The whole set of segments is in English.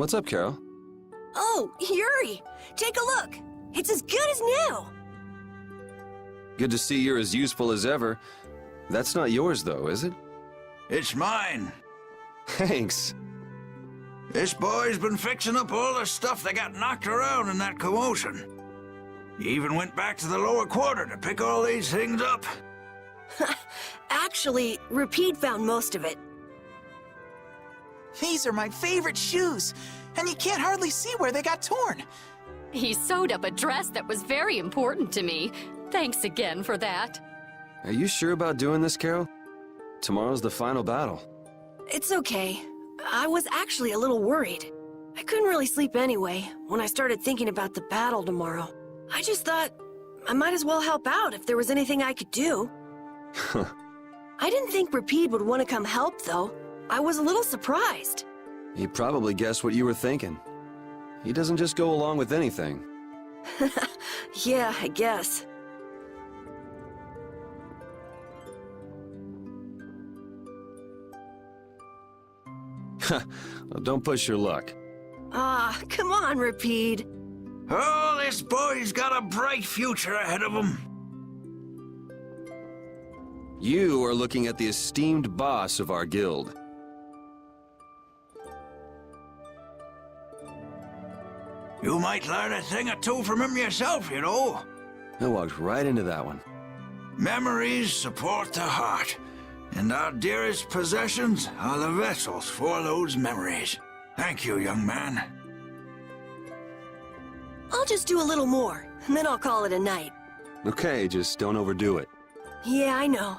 What's up, Carol? Oh, Yuri! Take a look! It's as good as new! Good to see you're as useful as ever. That's not yours, though, is it? It's mine. Thanks. This boy's been fixing up all the stuff that got knocked around in that commotion. He even went back to the lower quarter to pick all these things up. Actually, Repeat found most of it. These are my favorite shoes, and you can't hardly see where they got torn. He sewed up a dress that was very important to me. Thanks again for that. Are you sure about doing this, Carol? Tomorrow's the final battle. It's okay. I was actually a little worried. I couldn't really sleep anyway when I started thinking about the battle tomorrow. I just thought I might as well help out if there was anything I could do. I didn't think Repeat would want to come help, though. I was a little surprised. He probably guessed what you were thinking. He doesn't just go along with anything. Yeah, I guess. Well, don't push your luck. Ah, come on, Repeat. Oh, this boy's got a bright future ahead of him. You are looking at the esteemed boss of our guild. You might learn a thing or two from him yourself, you know. I walked right into that one. Memories support the heart, and our dearest possessions are the vessels for those memories. Thank you, young man. I'll just do a little more, and then I'll call it a night. Okay, just don't overdo it. Yeah, I know.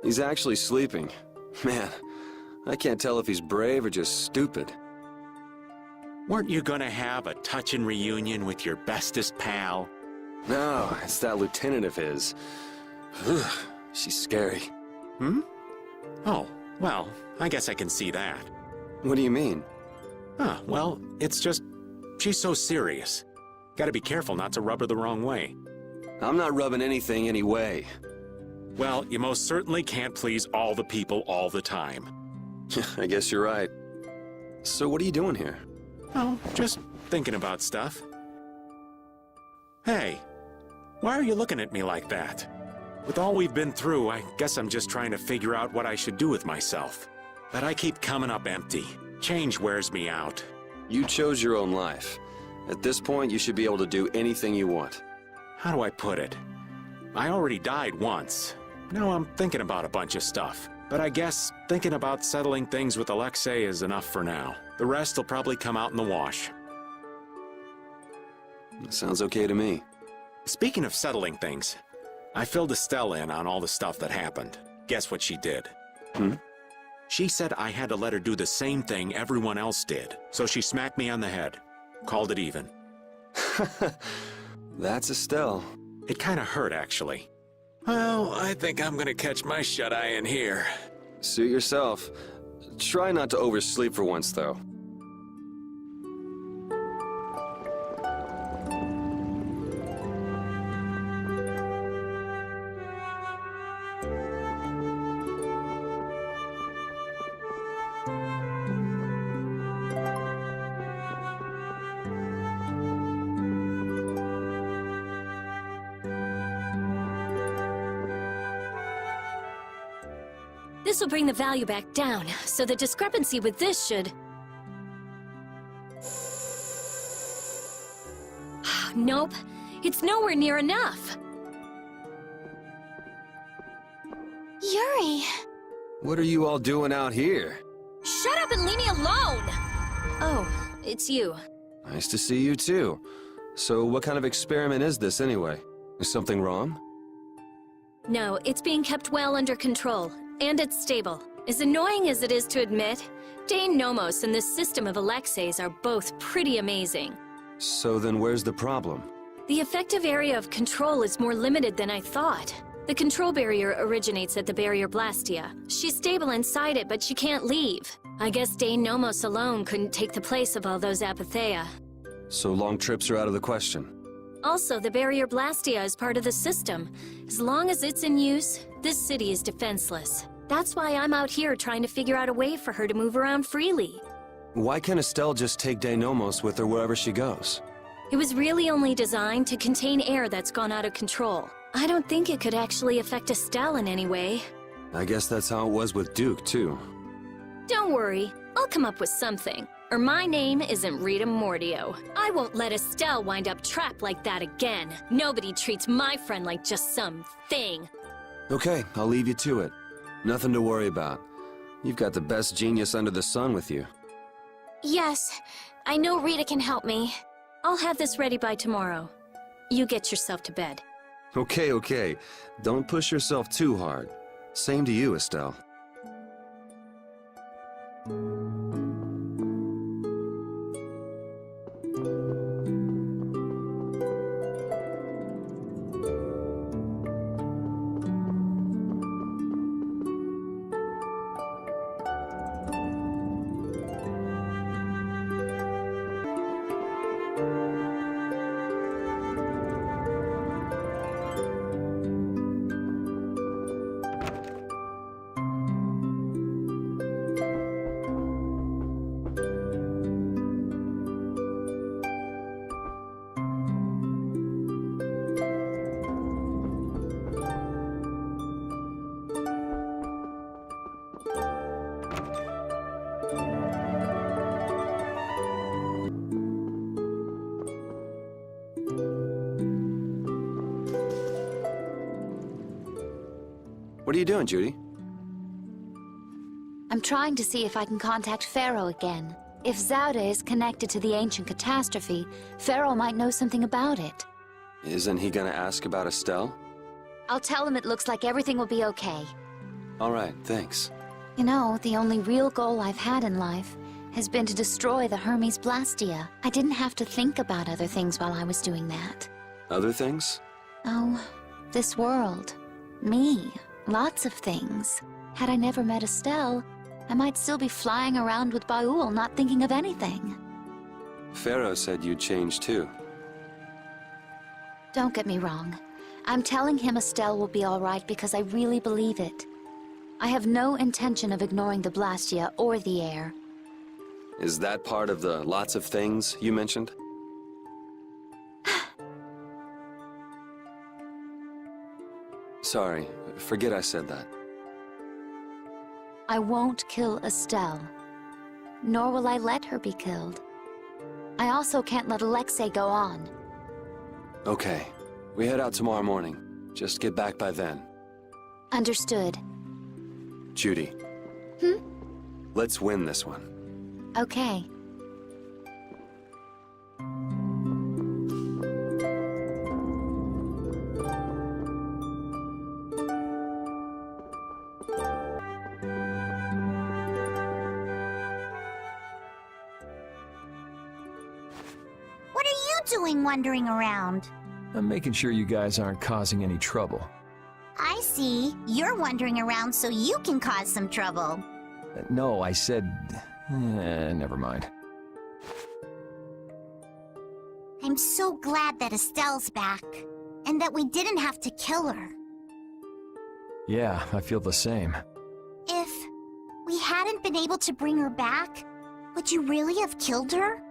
He's actually sleeping. Man, I can't tell if he's brave or just stupid. Weren't you gonna have a touching reunion with your bestest pal? No, it's that lieutenant of his. Ugh, she's scary. Hmm? Oh, well, I guess I can see that. What do you mean? Huh, well, it's just... she's so serious. Gotta be careful not to rub her the wrong way. I'm not rubbing anything any way. Well, you most certainly can't please all the people all the time. I guess you're right. So what are you doing here? Oh, just thinking about stuff. Hey, why are you looking at me like that? With all we've been through, I guess I'm just trying to figure out what I should do with myself. But I keep coming up empty. Change wears me out. You chose your own life. At this point, you should be able to do anything you want. How do I put it? I already died once. Now I'm thinking about a bunch of stuff. But I guess thinking about settling things with Alexei is enough for now. The rest will probably come out in the wash. Sounds okay to me. Speaking of settling things, I filled Estelle in on all the stuff that happened. Guess what she did? She said I had to let her do the same thing everyone else did. So she smacked me on the head. Called it even. That's Estelle. It kind of hurt, actually. Well, I think I'm gonna catch my shut-eye in here. Suit yourself. Try not to oversleep for once, though. This will bring the value back down, so the discrepancy with this should... Nope, it's nowhere near enough. Yuri! What are you all doing out here? Shut up and leave me alone! Oh, it's you. Nice to see you too. So what kind of experiment is this anyway? Is something wrong? No, it's being kept well under control, and it's stable. As annoying as it is to admit, Dane Nomos and this system of Alexei's are both pretty amazing. So then where's the problem? The effective area of control is more limited than I thought. The control barrier originates at the barrier Blastia. She's stable inside it, but she can't leave. I guess Dane Nomos alone couldn't take the place of all those Apatheia. So long trips are out of the question. Also, the barrier Blastia is part of the system. As long as it's in use, this city is defenseless. That's why I'm out here trying to figure out a way for her to move around freely. Why can't Estelle just take Deinomos with her wherever she goes? It was really only designed to contain air that's gone out of control. I don't think it could actually affect Estelle in any way. I guess that's how it was with Duke, too. Don't worry, I'll come up with something. Or my name isn't Rita Mordio. I won't let Estelle wind up trapped like that again. Nobody treats my friend like just some thing. Okay, I'll leave you to it. Nothing to worry about. You've got the best genius under the sun with you. Yes, I know Rita can help me. I'll have this ready by tomorrow. You get yourself to bed. Okay. Don't push yourself too hard. Same to you, Estelle. What are you doing, Judy? I'm trying to see if I can contact Pharaoh again. If Zaude is connected to the ancient catastrophe, Pharaoh might know something about it. Isn't he gonna ask about Estelle? I'll tell him it looks like everything will be okay. All right, thanks. You know, the only real goal I've had in life has been to destroy the Hermes Blastia. I didn't have to think about other things while I was doing that. Other things? Oh, this world. Me. Lots of things. Had I never met Estelle, I might still be flying around with Baul, not thinking of anything. Pharaoh said you'd change too. Don't get me wrong. I'm telling him Estelle will be all right because I really believe it. I have no intention of ignoring the Blastia or the air. Is that part of the lots of things you mentioned? Sorry, forget I said that. I won't kill Estelle. Nor will I let her be killed. I also can't let Alexei go on. Okay, we head out tomorrow morning. Just get back by then. Understood. Judy. Let's win this one. Okay. What are you doing wandering around? I'm making sure you guys aren't causing any trouble. I see. You're wandering around so you can cause some trouble. No, I said... never mind. I'm so glad that Estelle's back, and that we didn't have to kill her. Yeah, I feel the same. If we hadn't been able to bring her back, would you really have killed her?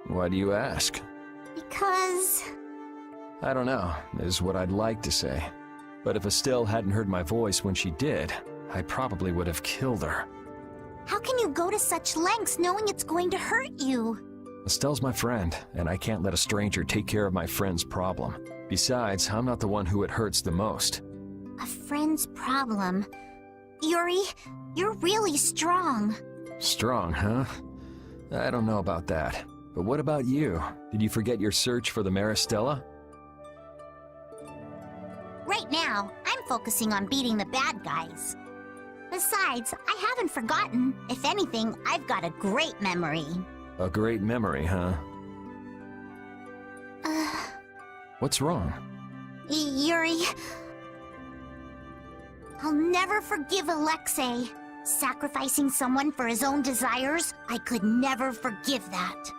Why do you ask? Because... I don't know, is what I'd like to say. But if Estelle hadn't heard my voice when she did, I probably would have killed her. How can you go to such lengths knowing it's going to hurt you? Estelle's my friend, and I can't let a stranger take care of my friend's problem. Besides, I'm not the one who it hurts the most. A friend's problem. Yuri, you're really strong. Strong, huh? I don't know about that. But what about you? Did you forget your search for the Maristella? Right now, I'm focusing on beating the bad guys. Besides, I haven't forgotten. If anything, I've got a great memory. A great memory, huh? What's wrong? Yuri... I'll never forgive Alexei. Sacrificing someone for his own desires, I could never forgive that.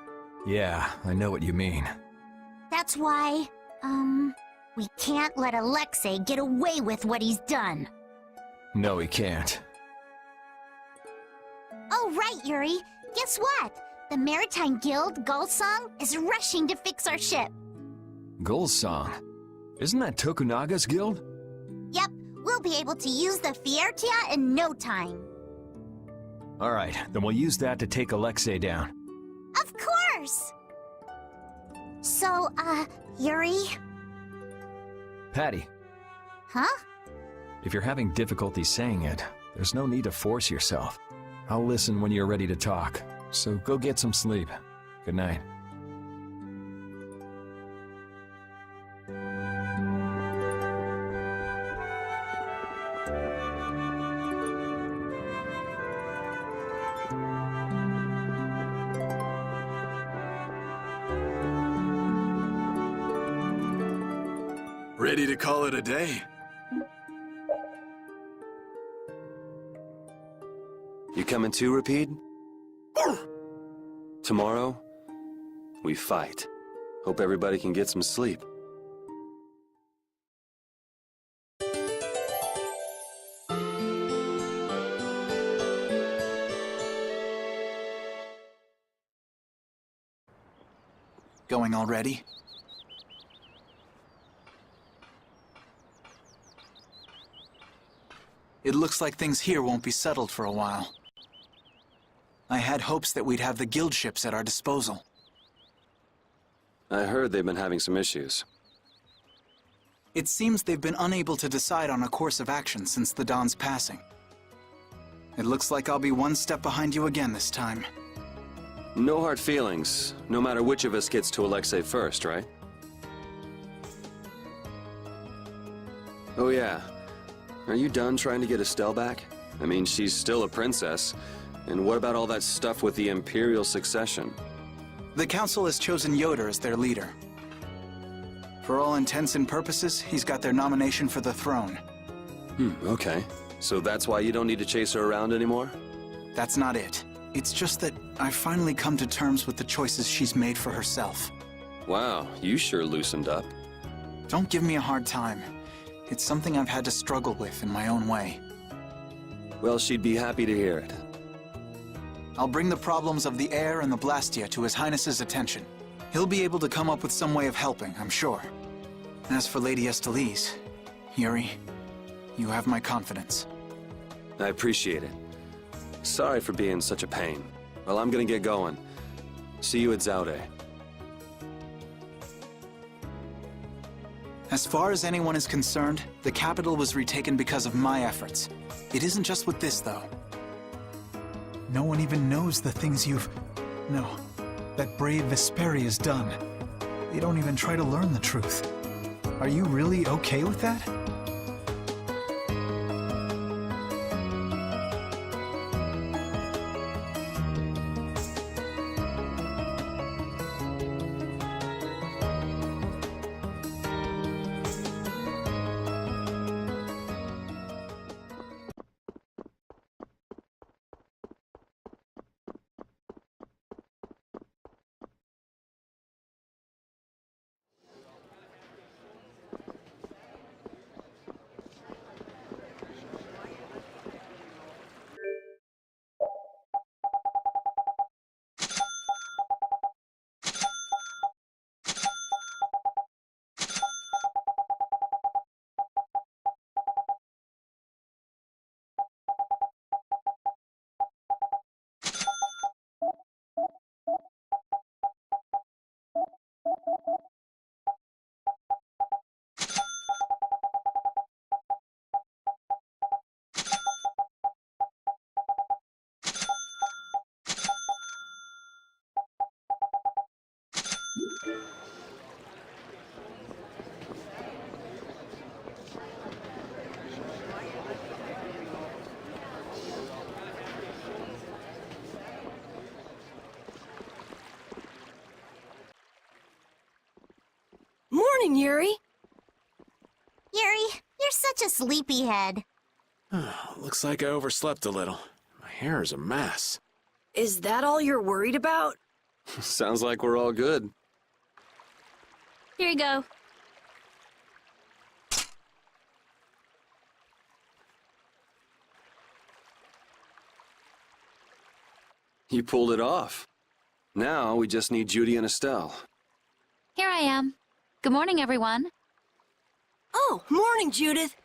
Yeah, I know what you mean. That's why, we can't let Alexei get away with what he's done. No, he can't. Oh, right, Yuri. Guess what? The Maritime Guild, Gulsong, is rushing to fix our ship. Gulsong? Isn't that Tokunaga's guild? Yep, we'll be able to use the Fiertia in no time. Alright, then we'll use that to take Alexei down. Of course! So, Yuri? Patty, Huh? if you're having difficulty saying it, there's no need to force yourself. I'll listen when you're ready to talk, so go get some sleep. Good night. Ready to call it a day? You coming too, Rapide? Tomorrow, we fight. Hope everybody can get some sleep. Going already? It looks like things here won't be settled for a while. I had hopes that we'd have the guild ships at our disposal. I heard they've been having some issues. It seems they've been unable to decide on a course of action since the Don's passing. It looks like I'll be one step behind you again this time. No hard feelings, no matter which of us gets to Alexei first, right? Oh yeah. Are you done trying to get Estelle back? I mean, she's still a princess. And what about all that stuff with the Imperial succession? The Council has chosen Yoder as their leader. For all intents and purposes, he's got their nomination for the throne. Okay. So that's why you don't need to chase her around anymore? That's not it. It's just that I've finally come to terms with the choices she's made for herself. Wow, you sure loosened up. Don't give me a hard time. It's something I've had to struggle with in my own way. Well, she'd be happy to hear it. I'll bring the problems of the air and the Blastia to His Highness's attention. He'll be able to come up with some way of helping, I'm sure. As for Lady Estellise, Yuri, you have my confidence. I appreciate it. Sorry for being such a pain. Well, I'm gonna get going. See you at Zaude. As far as anyone is concerned, the capital was retaken because of my efforts. It isn't just with this, though. No one even knows the things that brave Vesperia's done. They don't even try to learn the truth. Are you really okay with that? morning, Yuri. Yuri, you're such a sleepyhead. Looks like I overslept a little. My hair is a mess. Is that all you're worried about? Sounds like we're all good. Here you go. You pulled it off. Now we just need Judy and Estelle. Here I am. Good morning, everyone. Oh, morning, Judith.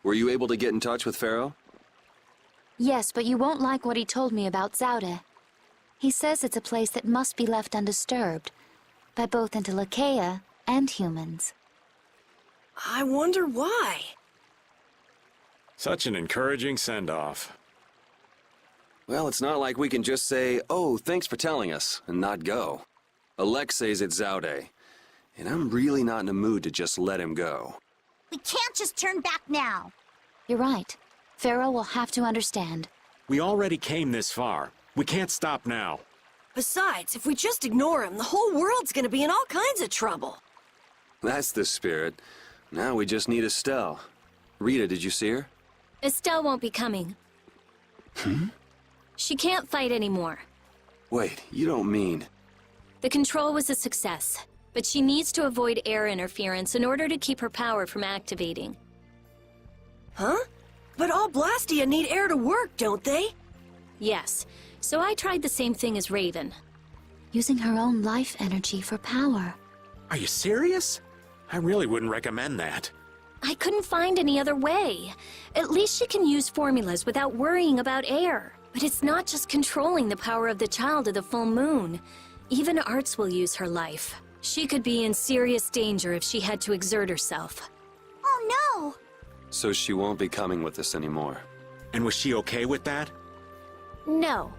Were you able to get in touch with Pharaoh? Yes, but you won't like what he told me about Zaude. He says it's a place that must be left undisturbed by both Intellekea and humans. I wonder why. Such an encouraging send-off. Well, it's not like we can just say, oh, thanks for telling us, and not go. Alexei's at Zaude, and I'm really not in a mood to just let him go. We can't just turn back now. You're right. Pharaoh will have to understand. We already came this far. We can't stop now. Besides, if we just ignore him, the whole world's gonna be in all kinds of trouble. That's the spirit. Now we just need Estelle. Rita, did you see her? Estelle won't be coming. She can't fight anymore. Wait, you don't mean... The control was a success, but she needs to avoid air interference in order to keep her power from activating. Huh? But all Blastia need air to work, don't they? Yes, so I tried the same thing as Raven. Using her own life energy for power. Are you serious? I really wouldn't recommend that. I couldn't find any other way. At least she can use formulas without worrying about air. But it's not just controlling the power of the child of the full moon. Even Arts will use her life. She could be in serious danger if she had to exert herself. Oh no! So she won't be coming with us anymore. And was she okay with that? No.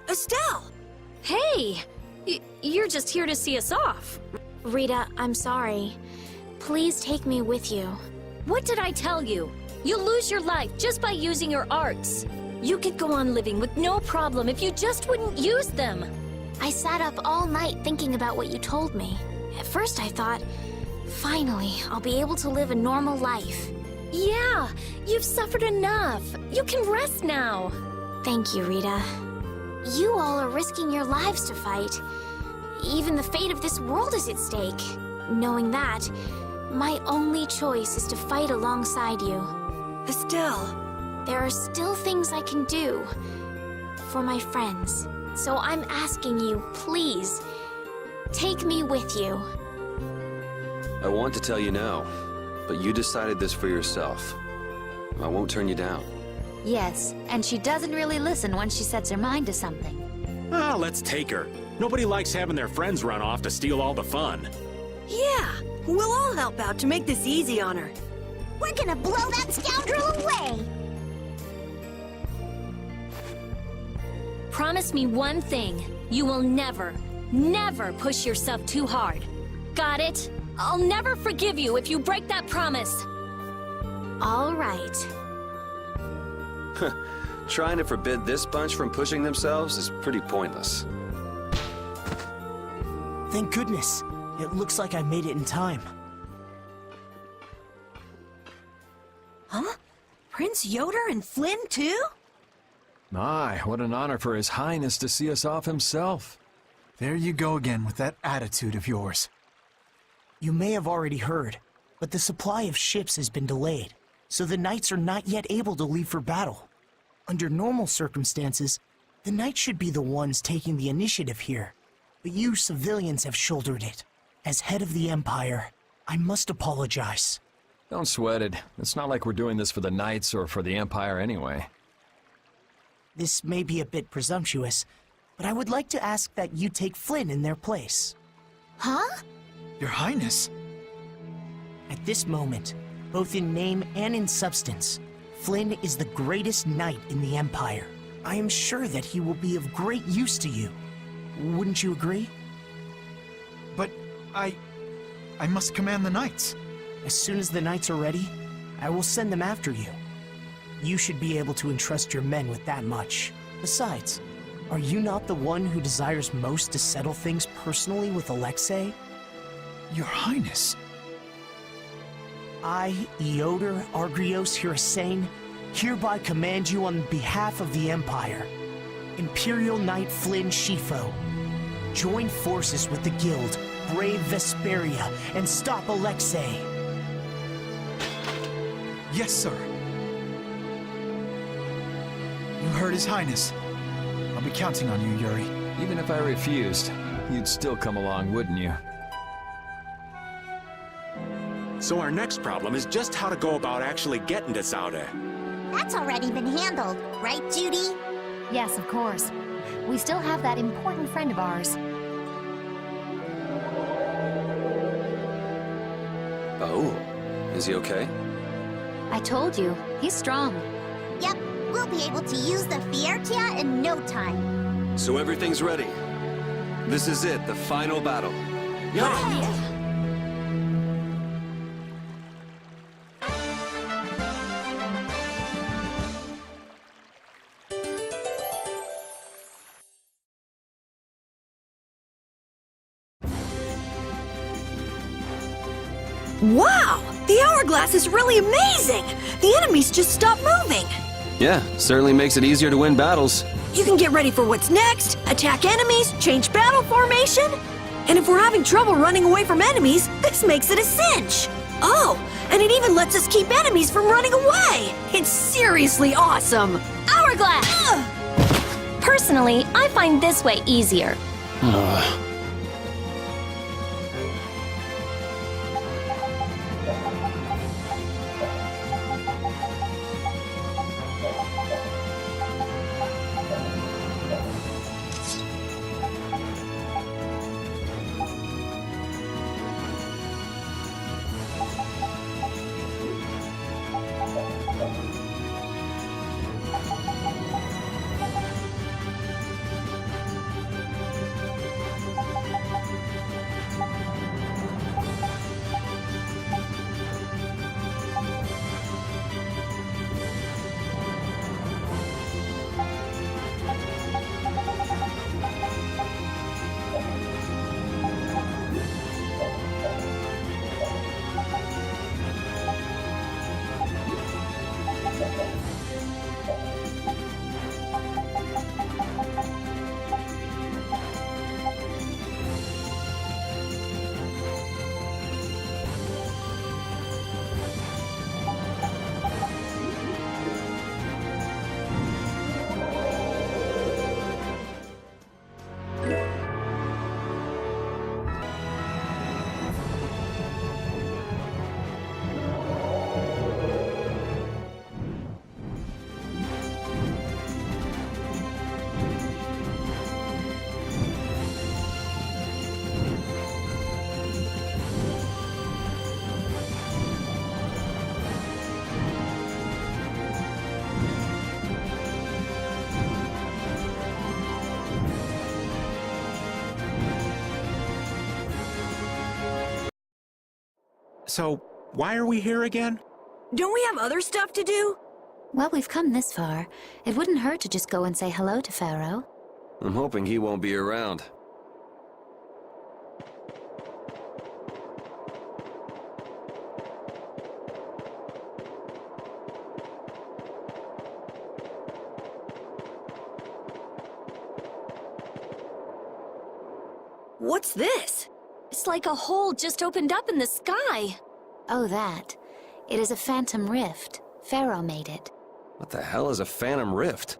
Estelle! Hey! You're just here to see us off. Rita, I'm sorry. Please take me with you. What did I tell you? You'll lose your life just by using your arts. You could go on living with no problem if you just wouldn't use them. I sat up all night thinking about what you told me. At first I thought, finally, I'll be able to live a normal life. Yeah, you've suffered enough. You can rest now. Thank you, Rita. You all are risking your lives to fight. Even the fate of this world is at stake. Knowing that, my only choice is to fight alongside you. Estelle. There are still things I can do for my friends. So I'm asking you, please, take me with you. I want to tell you no, but you decided this for yourself. I won't turn you down. Yes, and she doesn't really listen when she sets her mind to something. Ah, let's take her. Nobody likes having their friends run off to steal all the fun. Yeah, we'll all help out to make this easy on her. We're gonna blow that scoundrel away! Promise me one thing. You will never, never push yourself too hard. Got it? I'll never forgive you if you break that promise. All right. Trying to forbid this bunch from pushing themselves is pretty pointless. Thank goodness. It looks like I made it in time. Huh? Prince Yoder and Flynn, too? My, what an honor for His Highness to see us off himself. There you go again with that attitude of yours. You may have already heard, but the supply of ships has been delayed, so the Knights are not yet able to leave for battle. Under normal circumstances, the Knights should be the ones taking the initiative here, but you civilians have shouldered it. As head of the Empire, I must apologize. Don't sweat it. It's not like we're doing this for the Knights or for the Empire anyway. This may be a bit presumptuous, but I would like to ask that you take Flynn in their place. Huh? Your Highness? At this moment, both in name and in substance, Flynn is the greatest knight in the Empire. I am sure that he will be of great use to you. Wouldn't you agree? But I must command the Knights. As soon as the Knights are ready, I will send them after you. You should be able to entrust your men with that much. Besides, are you not the one who desires most to settle things personally with Alexei? Your Highness. I, Eoder Argrios Hyrasane, hereby command you on behalf of the Empire. Imperial Knight Flynn Shifo. Join forces with the Guild, brave Vesperia, and stop Alexei. Yes, sir. You heard His Highness. I'll be counting on you, Yuri. Even if I refused, you'd still come along, wouldn't you? So our next problem is just how to go about actually getting to Zaude. That's already been handled, right, Judy? Yes, of course. We still have that important friend of ours. Oh, is he okay? I told you, he's strong. Yep, we'll be able to use the Fiertia in no time. So everything's ready. This is it, the final battle. Wow! The hourglass is really amazing! The enemies just stop moving! Yeah, certainly makes it easier to win battles. You can get ready for what's next, attack enemies, change battle formation. And if we're having trouble running away from enemies, this makes it a cinch! Oh, and it even lets us keep enemies from running away! It's seriously awesome! Hourglass! Personally, I find this way easier. So, why are we here again? Don't we have other stuff to do? Well, we've come this far. It wouldn't hurt to just go and say hello to Pharaoh. I'm hoping he won't be around. What's this? It's like a hole just opened up in the sky. Oh, that. It is a phantom rift. Pharaoh made it. What the hell is a phantom rift?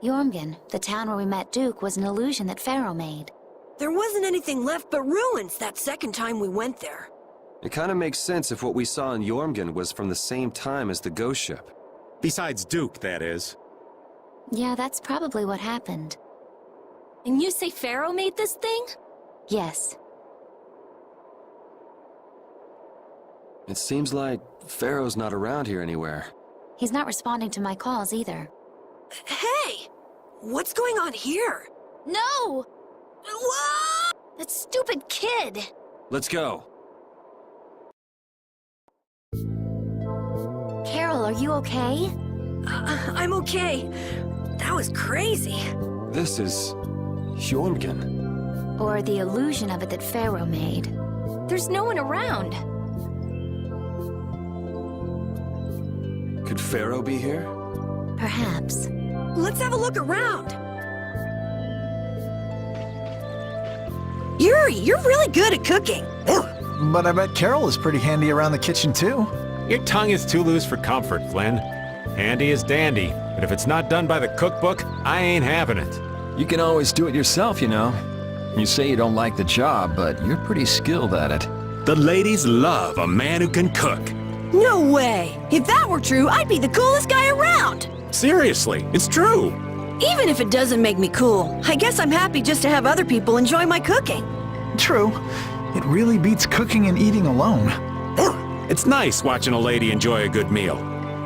Jormungand, the town where we met Duke, was an illusion that Pharaoh made. There wasn't anything left but ruins that second time we went there. It kind of makes sense if what we saw in Jormungand was from the same time as the ghost ship. Besides Duke, that is. Yeah, that's probably what happened. And you say Pharaoh made this thing? Yes. It seems like Pharaoh's not around here anywhere. He's not responding to my calls either. Hey! What's going on here? No! Whoa! That stupid kid! Let's go. Carol, are you okay? I'm okay. That was crazy. This is Jormungand. Or the illusion of it that Pharaoh made. There's no one around. Could Pharaoh be here? Perhaps. Let's have a look around. Yuri, you're really good at cooking. But I bet Carol is pretty handy around the kitchen, too. Your tongue is too loose for comfort, Flynn. Handy is dandy, but if it's not done by the cookbook, I ain't having it. You can always do it yourself, you know. You say you don't like the job, but you're pretty skilled at it. The ladies love a man who can cook. No way! If that were true, I'd be the coolest guy around! Seriously, it's true. Even if it doesn't make me cool, I guess I'm happy just to have other people enjoy my cooking. True. It really beats cooking and eating alone. It's nice watching a lady enjoy a good meal.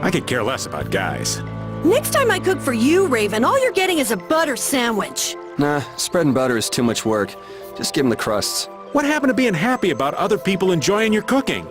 I could care less about guys. Next time I cook for you, Raven, all you're getting is a butter sandwich. Nah, spreading butter is too much work. Just give him the crusts. What happened to being happy about other people enjoying your cooking?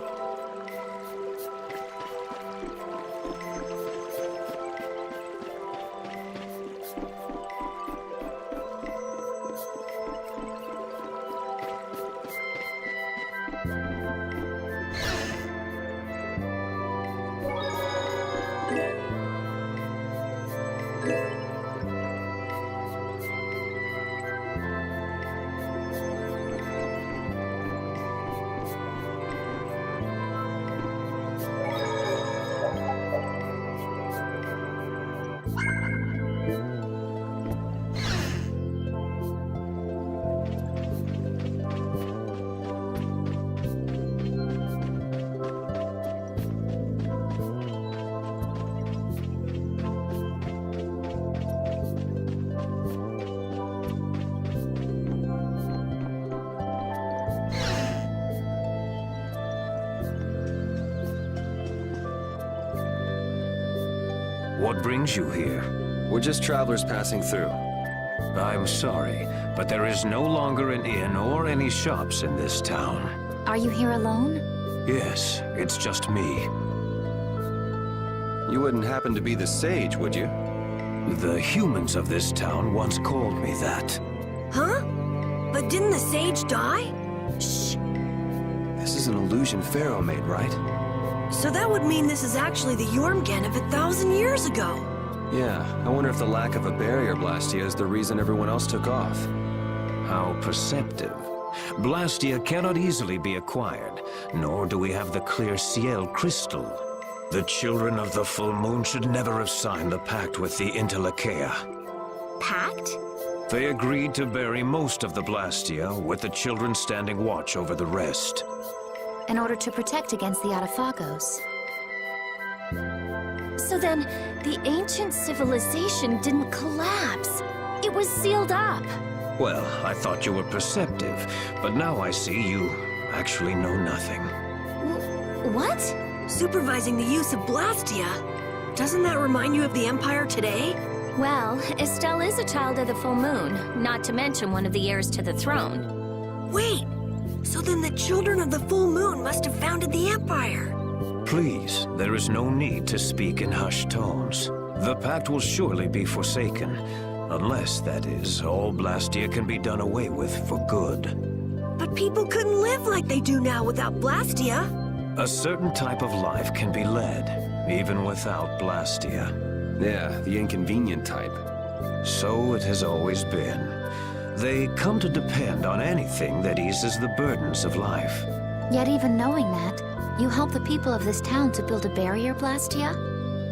What brings you here? We're just travelers passing through. I'm sorry, but there is no longer an inn or any shops in this town. Are you here alone? Yes, it's just me. You wouldn't happen to be the sage, would you? The humans of this town once called me that. Huh? But didn't the sage die? Shh. This is an illusion Pharaoh made, right? So that would mean this is actually the Jormungand of 1,000 years ago. Yeah, I wonder if the lack of a barrier Blastia is the reason everyone else took off. How perceptive. Blastia cannot easily be acquired, nor do we have the clear Ciel crystal. The children of the full moon should never have signed the pact with the Interlachea. Pact? They agreed to bury most of the Blastia, with the children standing watch over the rest. In order to protect against the Atafagos. So then, the ancient civilization didn't collapse. It was sealed up. Well, I thought you were perceptive, but now I see you actually know nothing. What? Supervising the use of Blastia. Doesn't that remind you of the Empire today? Well, Estelle is a child of the full moon, not to mention one of the heirs to the throne. Wait! So then the children of the full moon must have founded the Empire. Please, there is no need to speak in hushed tones. The pact will surely be forsaken, unless, that is, all Blastia can be done away with for good. But people couldn't live like they do now without Blastia. A certain type of life can be led, even without Blastia. Yeah, the inconvenient type. So it has always been. They come to depend on anything that eases the burdens of life. Yet even knowing that, you help the people of this town to build a barrier, Blastia?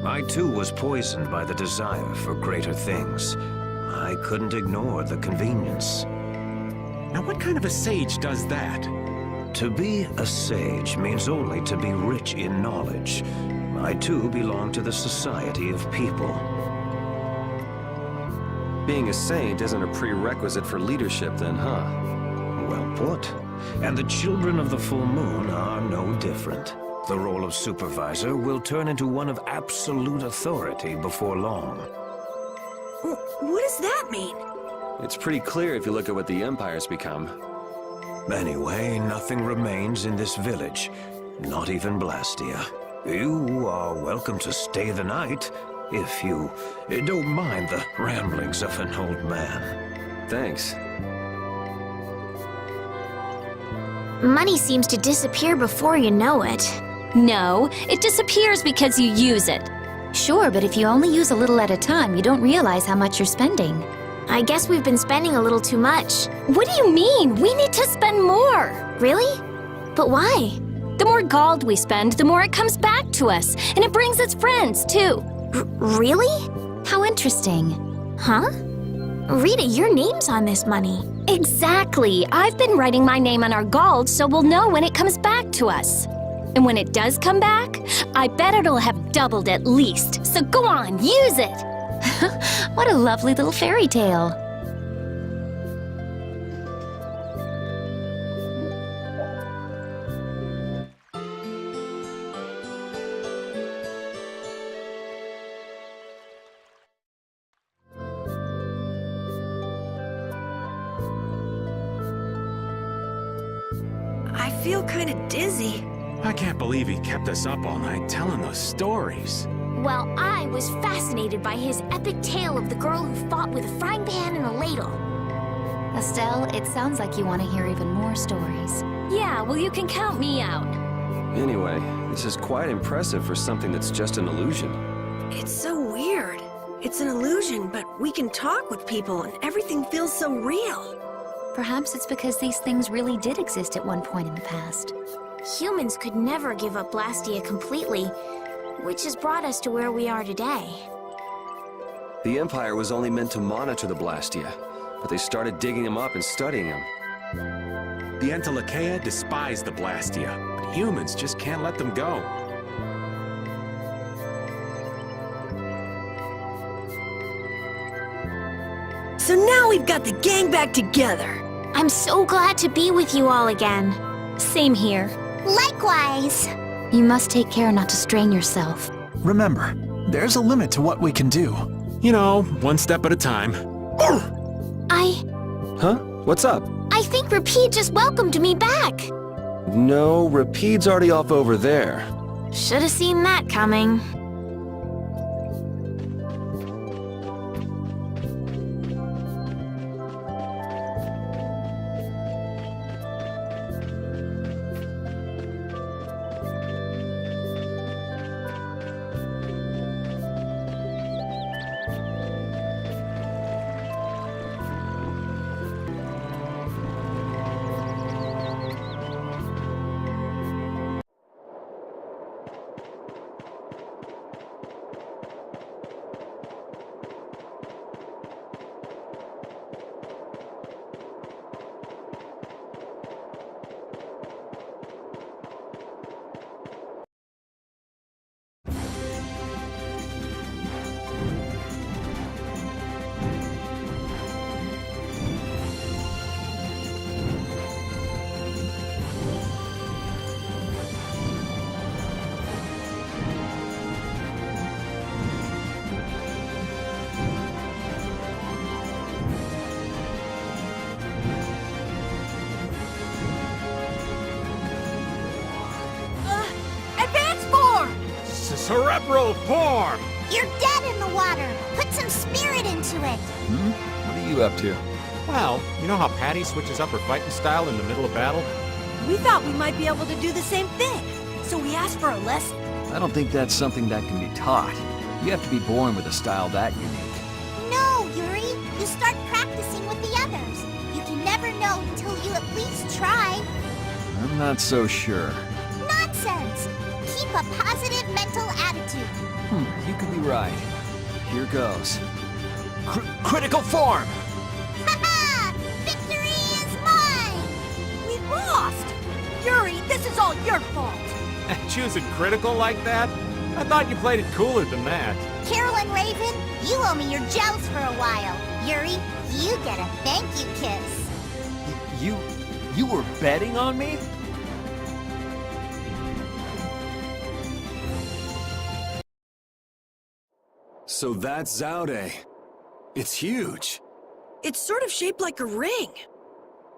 I too was poisoned by the desire for greater things. I couldn't ignore the convenience. Now what kind of a sage does that? To be a sage means only to be rich in knowledge. I too belong to the society of people. Being a saint isn't a prerequisite for leadership then, huh? Well put. And the children of the full moon are no different. The role of supervisor will turn into one of absolute authority before long. What does that mean? It's pretty clear if you look at what the Empire's become. Anyway, nothing remains in this village. Not even Blastia. You are welcome to stay the night, if you don't mind the ramblings of an old man. Thanks. money seems to disappear before you know it. No, it disappears because you use it. Sure, but if you only use a little at a time, you don't realize how much you're spending. I guess we've been spending a little too much. What do you mean? We need to spend more. Really? But why? The more gold we spend, the more it comes back to us. And it brings its friends, too. Really? How interesting. Huh? Rita, your name's on this money. Exactly. I've been writing my name on our gold so we'll know when it comes back to us. And when it does come back, I bet it'll have doubled at least. So go on, use it. What a lovely little fairy tale. I feel kind of dizzy. I can't believe he kept us up all night telling those stories. Well, I was fascinated by his epic tale of the girl who fought with a frying pan and a ladle. Estelle, it sounds like you want to hear even more stories. Yeah, well, you can count me out. Anyway, this is quite impressive for something that's just an illusion. It's so weird. It's an illusion, but we can talk with people and everything feels so real. Perhaps it's because these things really did exist at one point in the past. Humans could never give up Blastia completely, which has brought us to where we are today. The Empire was only meant to monitor the Blastia, but they started digging them up and studying them. The Entelekea despise the Blastia, but humans just can't let them go. So now we've got the gang back together. I'm so glad to be with you all again. Same here. Likewise. You must take care not to strain yourself. Remember, there's a limit to what we can do. You know, one step at a time. Huh? What's up? I think Rapide just welcomed me back. No, Rapide's already off over there. Should have seen that coming. Cerebral form! You're dead in the water. Put some spirit into it. What are you up to? Well, you know how Patty switches up her fighting style in the middle of battle? We thought we might be able to do the same thing, so we asked for a lesson. I don't think that's something that can be taught. You have to be born with a style that unique. No, Yuri. You start practicing with the others. You can never know until you at least try. I'm not so sure. Nonsense! Keep a positive mental attitude. You could be right. Here goes. Critical form! Haha! Victory is mine! We lost! Yuri, this is all your fault! Choosing critical like that? I thought you played it cooler than that. Carol and Raven, you owe me your gels for a while. Yuri, you get a thank you kiss. You were betting on me? So that's Zaude. It's huge. It's sort of shaped like a ring.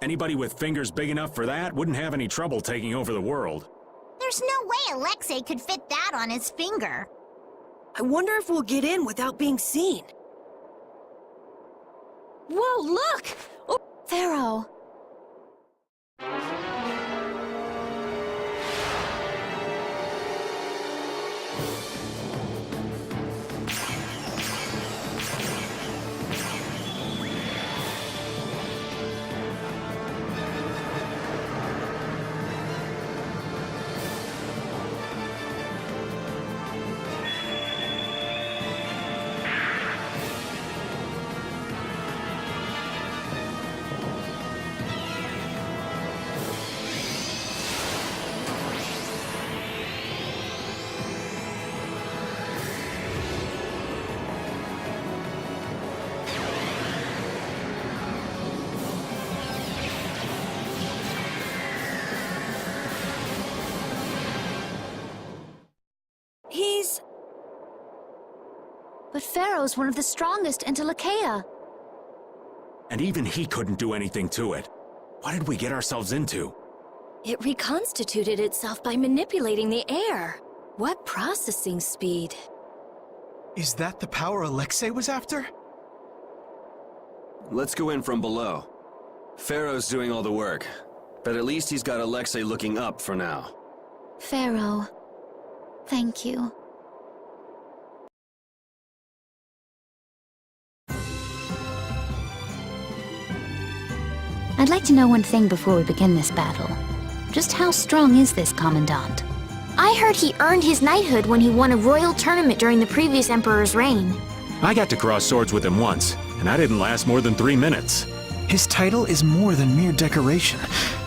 Anybody with fingers big enough for that wouldn't have any trouble taking over the world. There's no way Alexei could fit that on his finger. I wonder if we'll get in without being seen. Whoa, look! Oh, Pharaoh. guys? But Pharaoh's one of the strongest in Telekea. And even he couldn't do anything to it. What did we get ourselves into? It reconstituted itself by manipulating the air. What processing speed? Is that the power Alexei was after? Let's go in from below. Pharaoh's doing all the work, but at least he's got Alexei looking up for now. Pharaoh, thank you. I'd like to know one thing before we begin this battle. Just how strong is this Commandant? I heard he earned his knighthood when he won a royal tournament during the previous Emperor's reign. I got to cross swords with him once, and I didn't last more than 3 minutes. His title is more than mere decoration.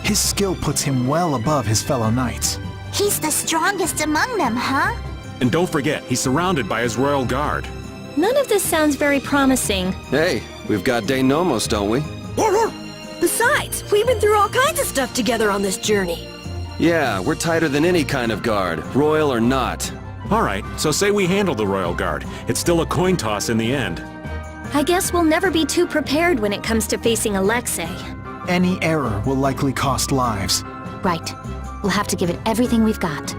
His skill puts him well above his fellow knights. He's the strongest among them, huh? And don't forget, he's surrounded by his royal guard. None of this sounds very promising. Hey, we've got De Nomos, don't we? Besides, we've been through all kinds of stuff together on this journey. Yeah, we're tighter than any kind of guard, royal or not. All right, so say we handle the royal guard. It's still a coin toss in the end. I guess we'll never be too prepared when it comes to facing Alexei. Any error will likely cost lives. Right. We'll have to give it everything we've got.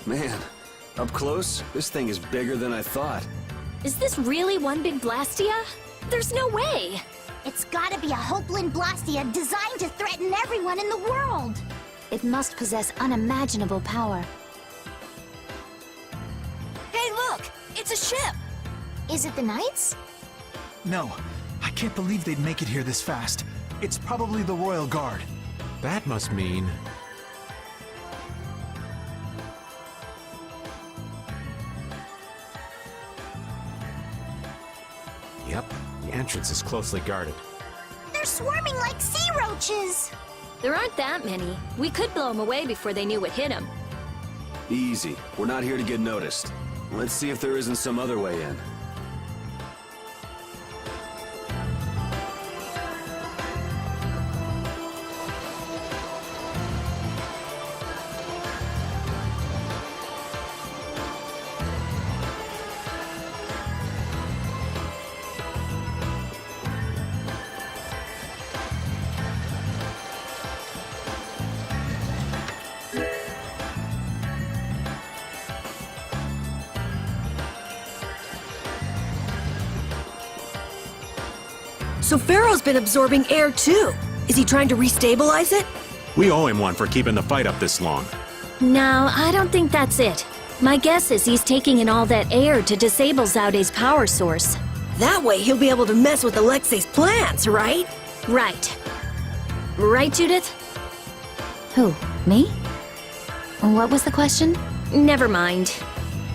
Man, up close, this thing is bigger than I thought. Is this really one big Blastia? There's no way! It's gotta be a Hopeland Blastia designed to threaten everyone in the world! It must possess unimaginable power. Hey, look! It's a ship! Is it the Knights? No, I can't believe they'd make it here this fast. It's probably the Royal Guard. That must mean... Yep, the entrance is closely guarded. They're swarming like sea roaches! There aren't that many. We could blow them away before they knew what hit them. Easy. We're not here to get noticed. Let's see if there isn't some other way in. So Pharaoh's been absorbing air too. Is he trying to restabilize it? We owe him one for keeping the fight up this long. No, I don't think that's it. My guess is he's taking in all that air to disable Zaude's power source. That way he'll be able to mess with Alexei's plans, right? Right. Right, Judith? Who? Me? What was the question? Never mind.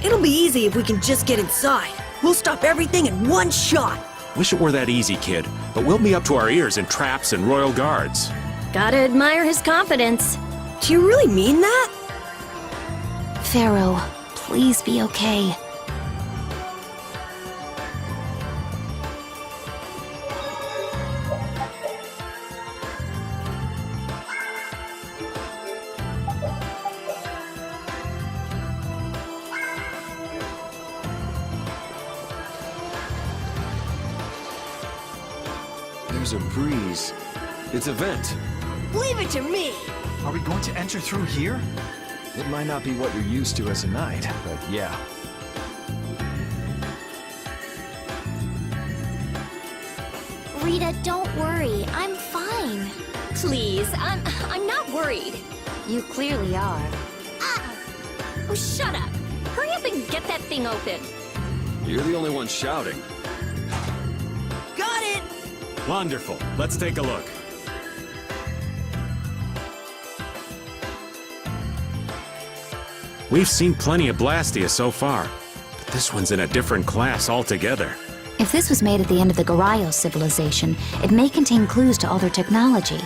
It'll be easy if we can just get inside. We'll stop everything in one shot. Wish it were that easy, kid, but we'll be up to our ears in traps and royal guards. Gotta admire his confidence. Do you really mean that? Pharaoh, please be okay. There's a breeze. It's a vent. Leave it to me! Are we going to enter through here? It might not be what you're used to as a knight, but yeah. Rita, don't worry. I'm fine. Please, I'm not worried. You clearly are. Oh, shut up. Hurry up and get that thing open. You're the only one shouting. Got it! Wonderful. Let's take a look. We've seen plenty of Blastia so far, but this one's in a different class altogether. If this was made at the end of the Garayo civilization, it may contain clues to all their technology.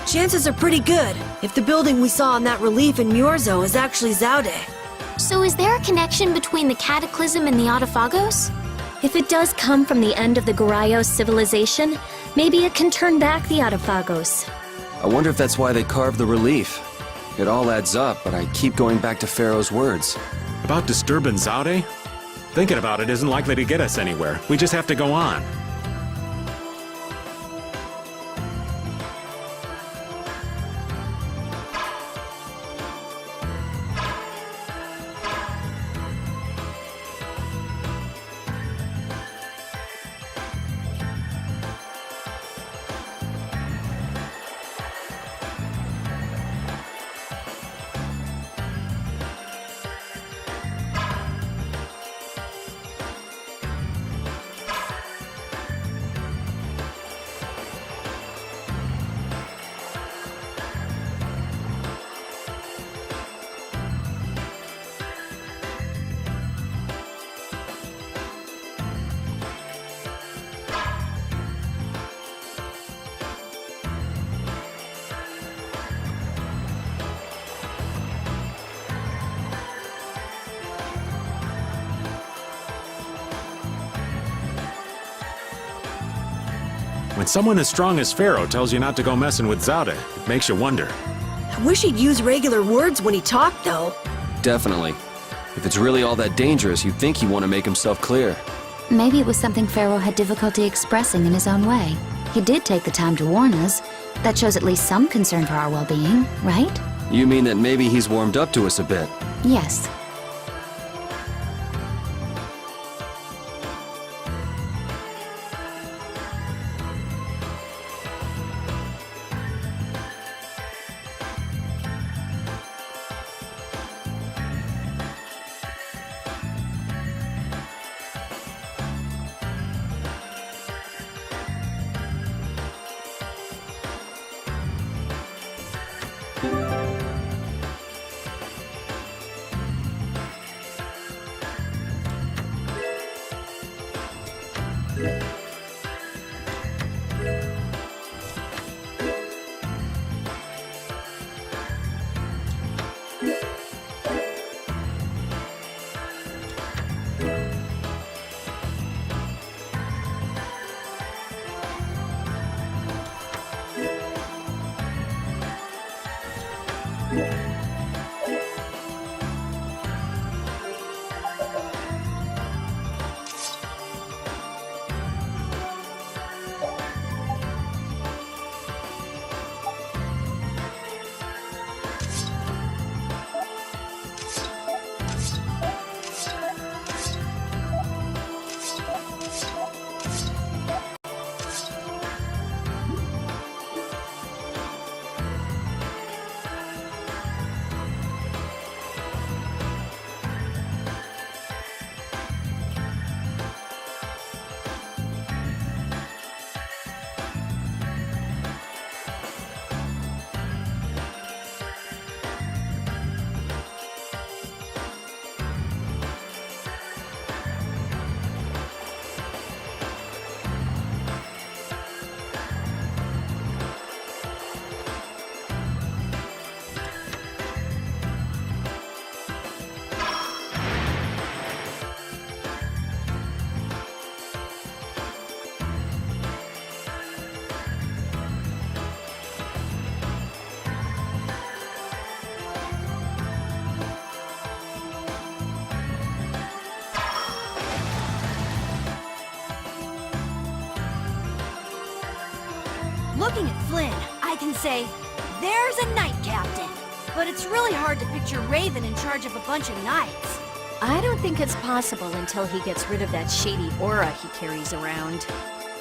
Chances are pretty good, if the building we saw in that relief in Myorzo is actually Zaude. So is there a connection between the Cataclysm and the Autophagos? If it does come from the end of the Garayo civilization, maybe it can turn back the Autophagos. I wonder if that's why they carved the relief. It all adds up, but I keep going back to Pharaoh's words. About disturbing Zaude? Thinking about it isn't likely to get us anywhere. We just have to go on. When someone as strong as Pharaoh tells you not to go messing with Zaude, it makes you wonder. I wish he'd use regular words when he talked, though. Definitely. If it's really all that dangerous, you'd think he'd want to make himself clear. Maybe it was something Pharaoh had difficulty expressing in his own way. He did take the time to warn us. That shows at least some concern for our well-being, right? You mean that maybe he's warmed up to us a bit? Yes. Looking at Flynn, I can say, there's a knight captain. But it's really hard to picture Raven in charge of a bunch of knights. I don't think it's possible until he gets rid of that shady aura he carries around.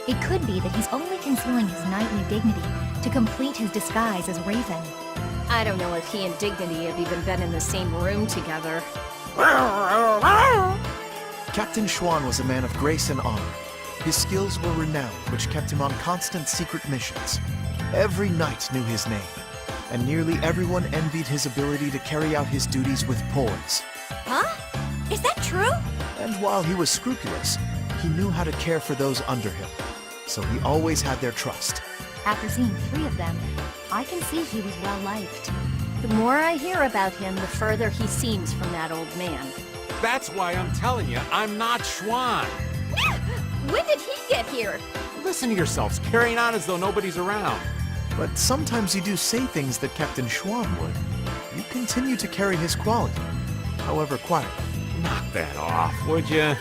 It could be that he's only concealing his knightly dignity to complete his disguise as Raven. I don't know if he and Dignity have even been in the same room together. Captain Schwan was a man of grace and honor. His skills were renowned, which kept him on constant secret missions. Every knight knew his name, and nearly everyone envied his ability to carry out his duties with poise. Huh? Is that true? And while he was scrupulous, he knew how to care for those under him, so he always had their trust. After seeing 3 of them, I can see he was well-liked. The more I hear about him, the further he seems from that old man. That's why I'm telling you, I'm not Schwan. When did he get here? Listen to yourselves, carrying on as though nobody's around. But sometimes you do say things that Captain Schwan would. You continue to carry his quality, however quietly. Knock that off, would you?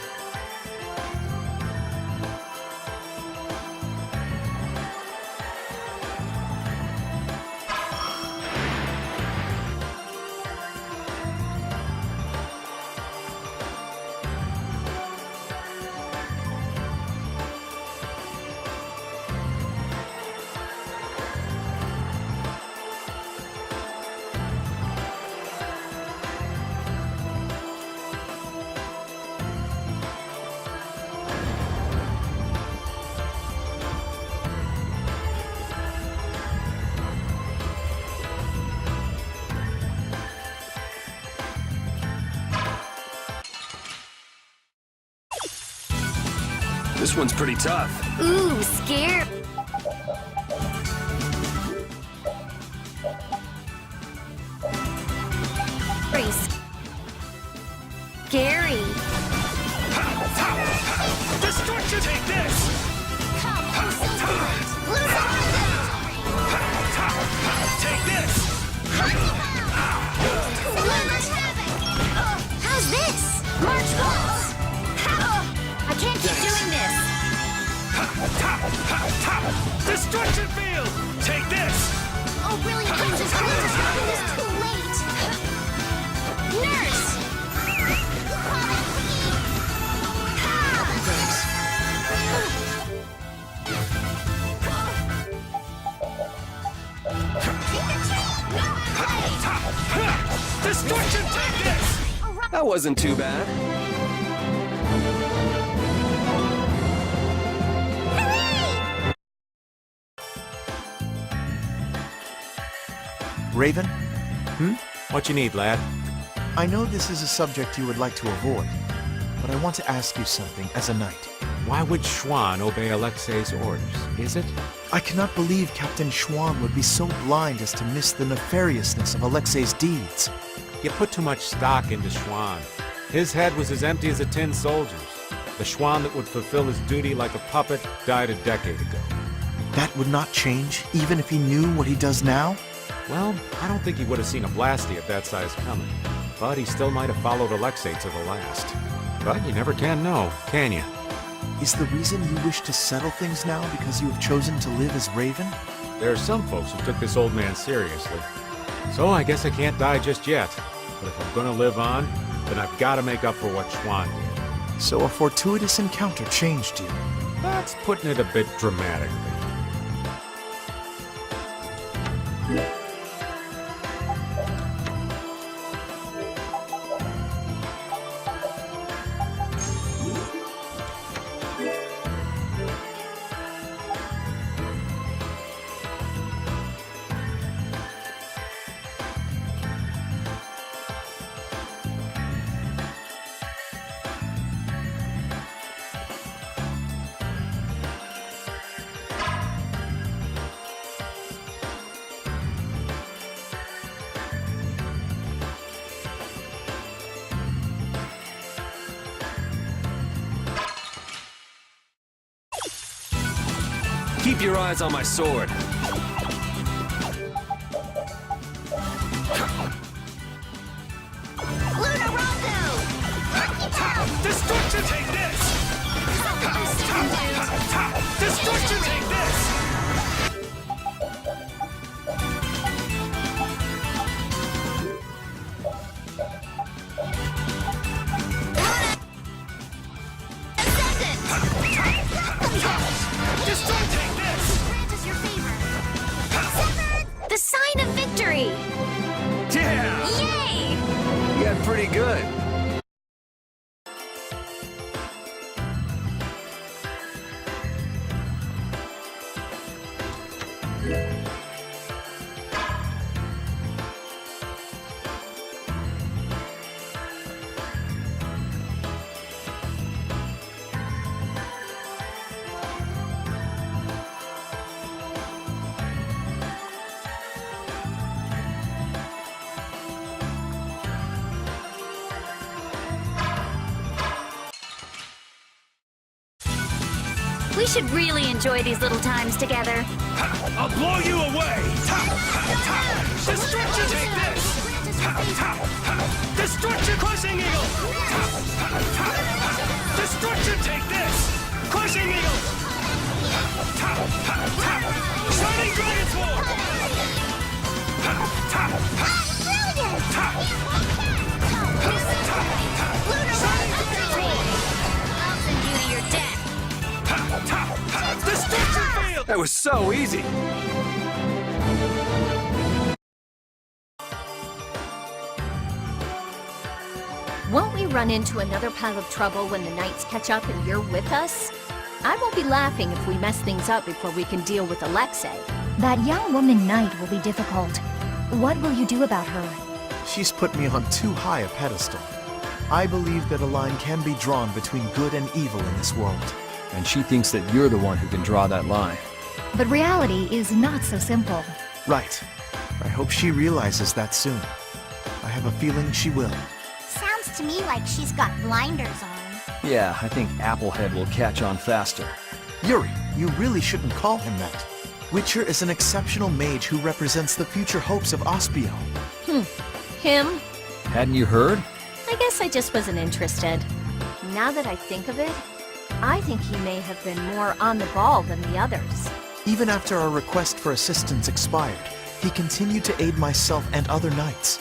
This one's pretty tough. Ooh, scare. Scary. Destruction! Take this! Take this! How's this? March waltz! I can't keep doing this! Destruction field! Take this! Oh, really? I'm just going to happen this too late! Nurse! Destruction, take this! That wasn't too bad. Raven? What you need, lad? I know this is a subject you would like to avoid, but I want to ask you something as a knight. Why would Schwan obey Alexei's orders? Is it? I cannot believe Captain Schwan would be so blind as to miss the nefariousness of Alexei's deeds. You put too much stock into Schwan. His head was as empty as a tin soldier's. The Schwan that would fulfill his duty like a puppet died a decade ago. That would not change, even if he knew what he does now? Well, I don't think he would have seen a blasty of that size coming. But he still might have followed Alexei to the last. But you never can know, can you? Is the reason you wish to settle things now because you have chosen to live as Raven? There are some folks who took this old man seriously. So I guess I can't die just yet. But if I'm gonna live on, then I've got to make up for what Schwan did. So a fortuitous encounter changed you. That's putting it a bit dramatically. Keep your eyes on my sword. Destruction, take this! Destruction, take this! The sign of victory! Yeah! Yay! You got pretty good. should really enjoy these little times together. I'll blow you away! Destruction, take this! Destruction, crushing eagle! Destruction, take this! Crushing eagle! Shining dragon sword! Shining dragon sword! I'll send you to your death. Destruction field! That was so easy! Won't we run into another pile of trouble when the knights catch up and you're with us? I won't be laughing if we mess things up before we can deal with Alexei. That young woman knight will be difficult. What will you do about her? She's put me on too high a pedestal. I believe that a line can be drawn between good and evil in this world. And she thinks that you're the one who can draw that line. But reality is not so simple. Right. I hope she realizes that soon. I have a feeling she will. Sounds to me like she's got blinders on. Yeah, I think Applehead will catch on faster. Yuri, you really shouldn't call him that. Witcher is an exceptional mage who represents the future hopes of Ospio. Him? Hadn't you heard? I guess I just wasn't interested. Now that I think of it, I think he may have been more on the ball than the others. Even after our request for assistance expired, he continued to aid myself and other knights.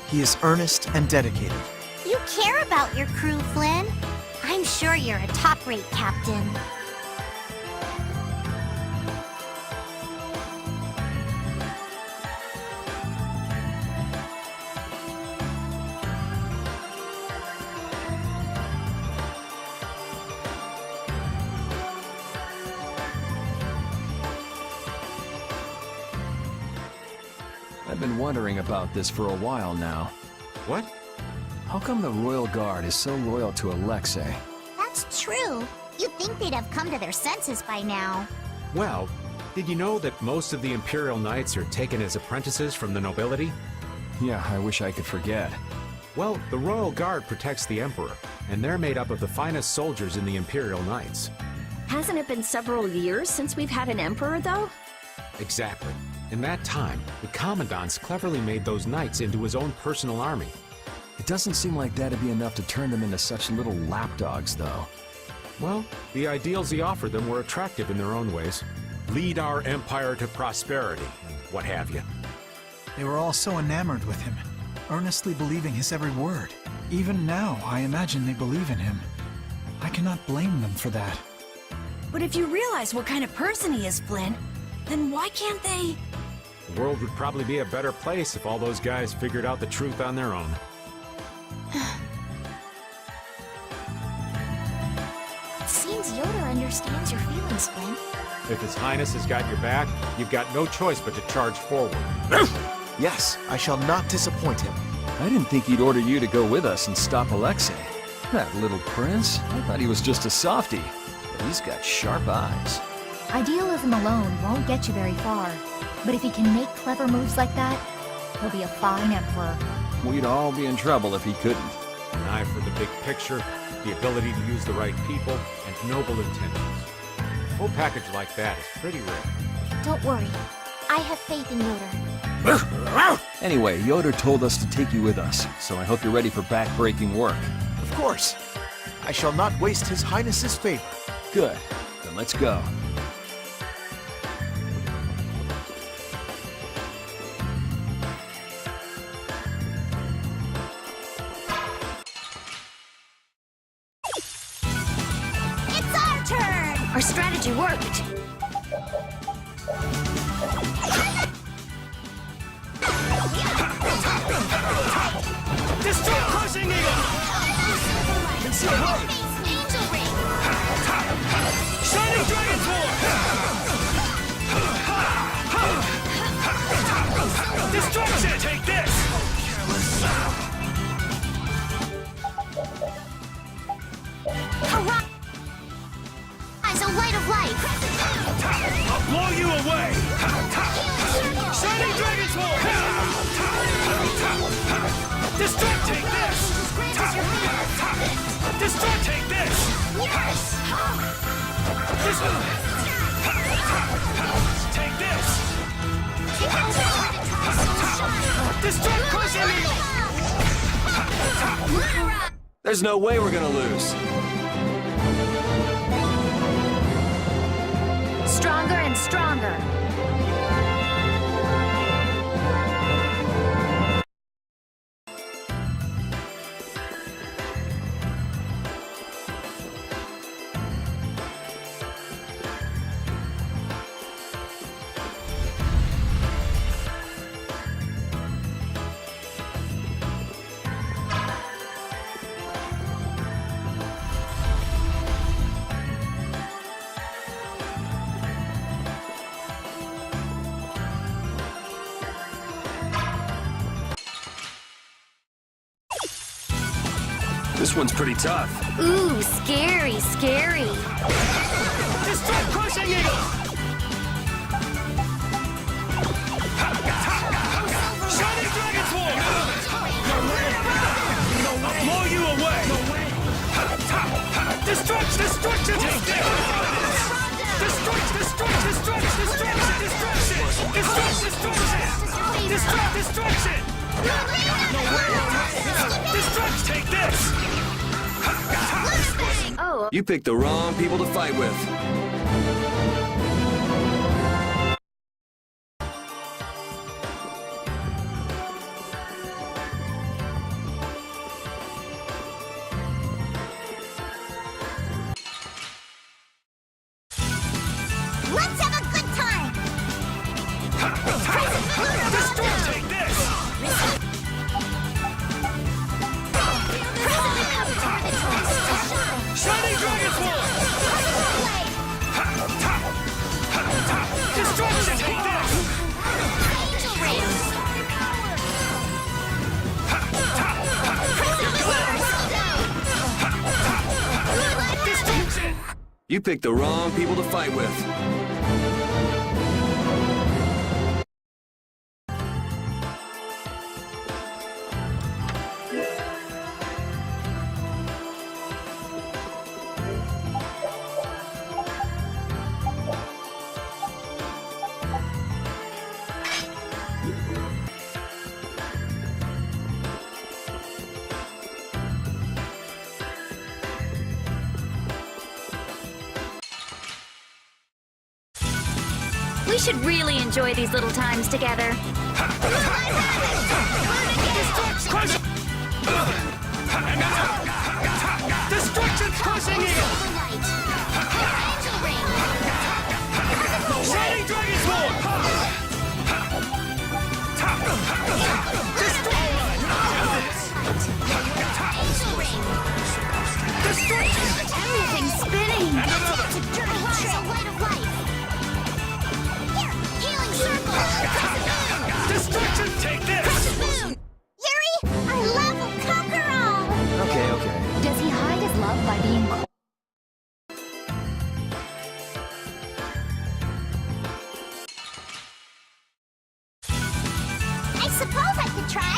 He is earnest and dedicated. You care about your crew, Flynn. I'm sure you're a top-rate captain. I've been wondering about this for a while now. What? How come the Royal Guard is so loyal to Alexei? That's true. You'd think they'd have come to their senses by now. Well, did you know that most of the Imperial Knights are taken as apprentices from the nobility? Yeah, I wish I could forget. Well, the Royal Guard protects the Emperor, and they're made up of the finest soldiers in the Imperial Knights. Hasn't it been several years since we've had an emperor, though? Exactly. In that time, the Commandant's cleverly made those knights into his own personal army. It doesn't seem like that'd be enough to turn them into such little lapdogs, though. Well, the ideals he offered them were attractive in their own ways. Lead our empire to prosperity, and what have you. They were all so enamored with him, earnestly believing his every word. Even now, I imagine they believe in him. I cannot blame them for that. But if you realize what kind of person he is, Flynn, then why can't they... The world would probably be a better place if all those guys figured out the truth on their own. It seems Yoda understands your feelings, Flynn. If His Highness has got your back, you've got no choice but to charge forward. Yes, I shall not disappoint him. I didn't think he'd order you to go with us and stop Alexei. That little prince, I thought he was just a softie. But he's got sharp eyes. Idealism alone won't get you very far. But if he can make clever moves like that, he'll be a fine emperor. We'd all be in trouble if he couldn't. An eye for the big picture, the ability to use the right people, and noble intentions. A full package like that is pretty rare. Don't worry. I have faith in Yoda. Anyway, Yoder told us to take you with us, so I hope you're ready for back-breaking work. Of course. I shall not waste His Highness's favor. Good. Then let's go. Our strategy worked. Destroy crushing eagle! Angel ring! Shining dragon sword! Destruction! Take this! Hurrah! As a light of life! I'll blow you away! Shining dragon sword! Destruct! Take this! Destruct! Take There's no way we're gonna lose. Stronger and stronger. This one's pretty tough. Ooh, scary, scary. Distract crushing eagle! Shining dragon sword! I'll blow you away! Destruction! Take this! Destruction! Distract! Take this! Oh. You picked the wrong people to fight with. Let's have a good time! Distract! Take this! Shining dragon sword! Destruction! Take this! Destruction! You picked the wrong people to fight with. We should really enjoy these little times together. Destruction crushing eagle! Shining dragon sword! Destruction! Everything's spinning. And another! Destruction! Take this! Yuri, our love will conquer all! Okay. Does he hide his love by being cold? I suppose I could try.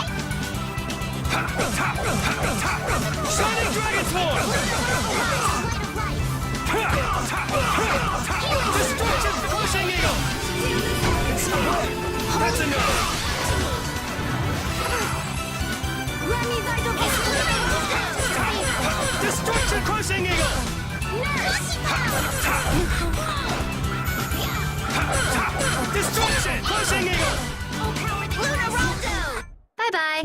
Shining dragon sword! Destruction crushing eagle! That's enough! Destruction crushing eagle! Destruction crushing eagle! Bye-bye.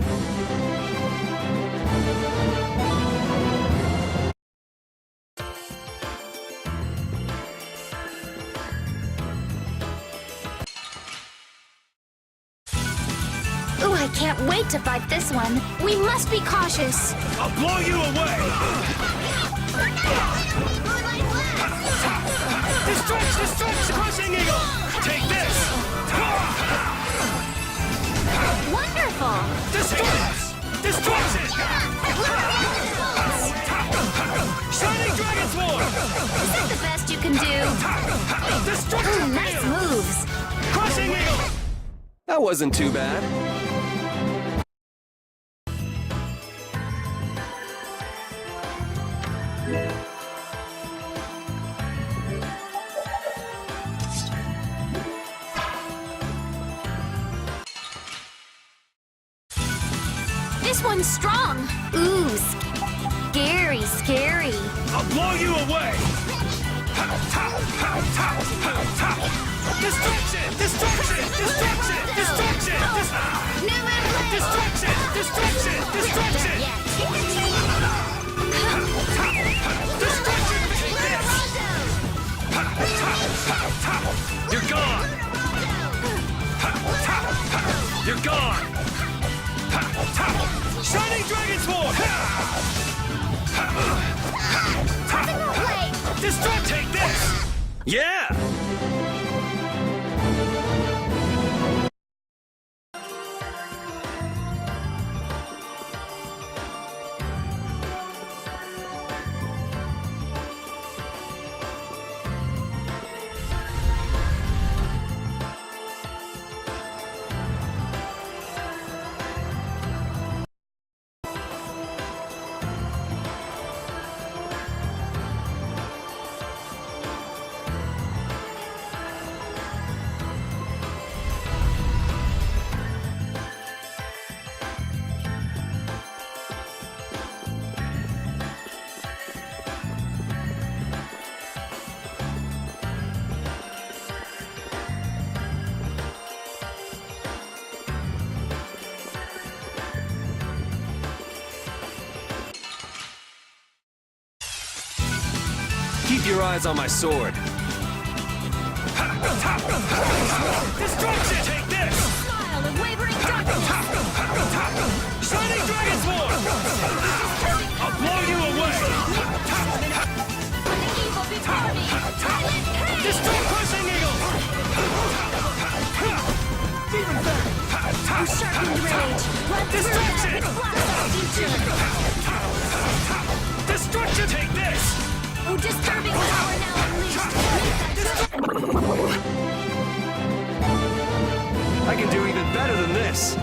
Ooh, I can't wait to fight this one. We must be cautious. I'll blow you away! Destruction crushing eagle! Take this! Wonderful! Destruction! Shining dragon sword! Is that the best you can do? Destruction! Ooh, nice moves. Crushing eagle! That wasn't too bad. This one's strong. Ooh, scary, scary. I'll blow you away! Distraction! Distraction! Distraction! Distraction! Distraction! Distraction! Distraction! You're gone! You're gone! Shining Dragon Sword! Distract! Take this! Yeah! Keep your eyes on my sword. Distraction! Take this! Smile of wavering darkness. Shining Dragon Sword! I'll blow you away! Destroy Crushing Eagle! Demon Fang! Sharpened rage. Distraction! Future. Destruction! Take this! Oh, disturbing power now unleashed. I can do even better than this.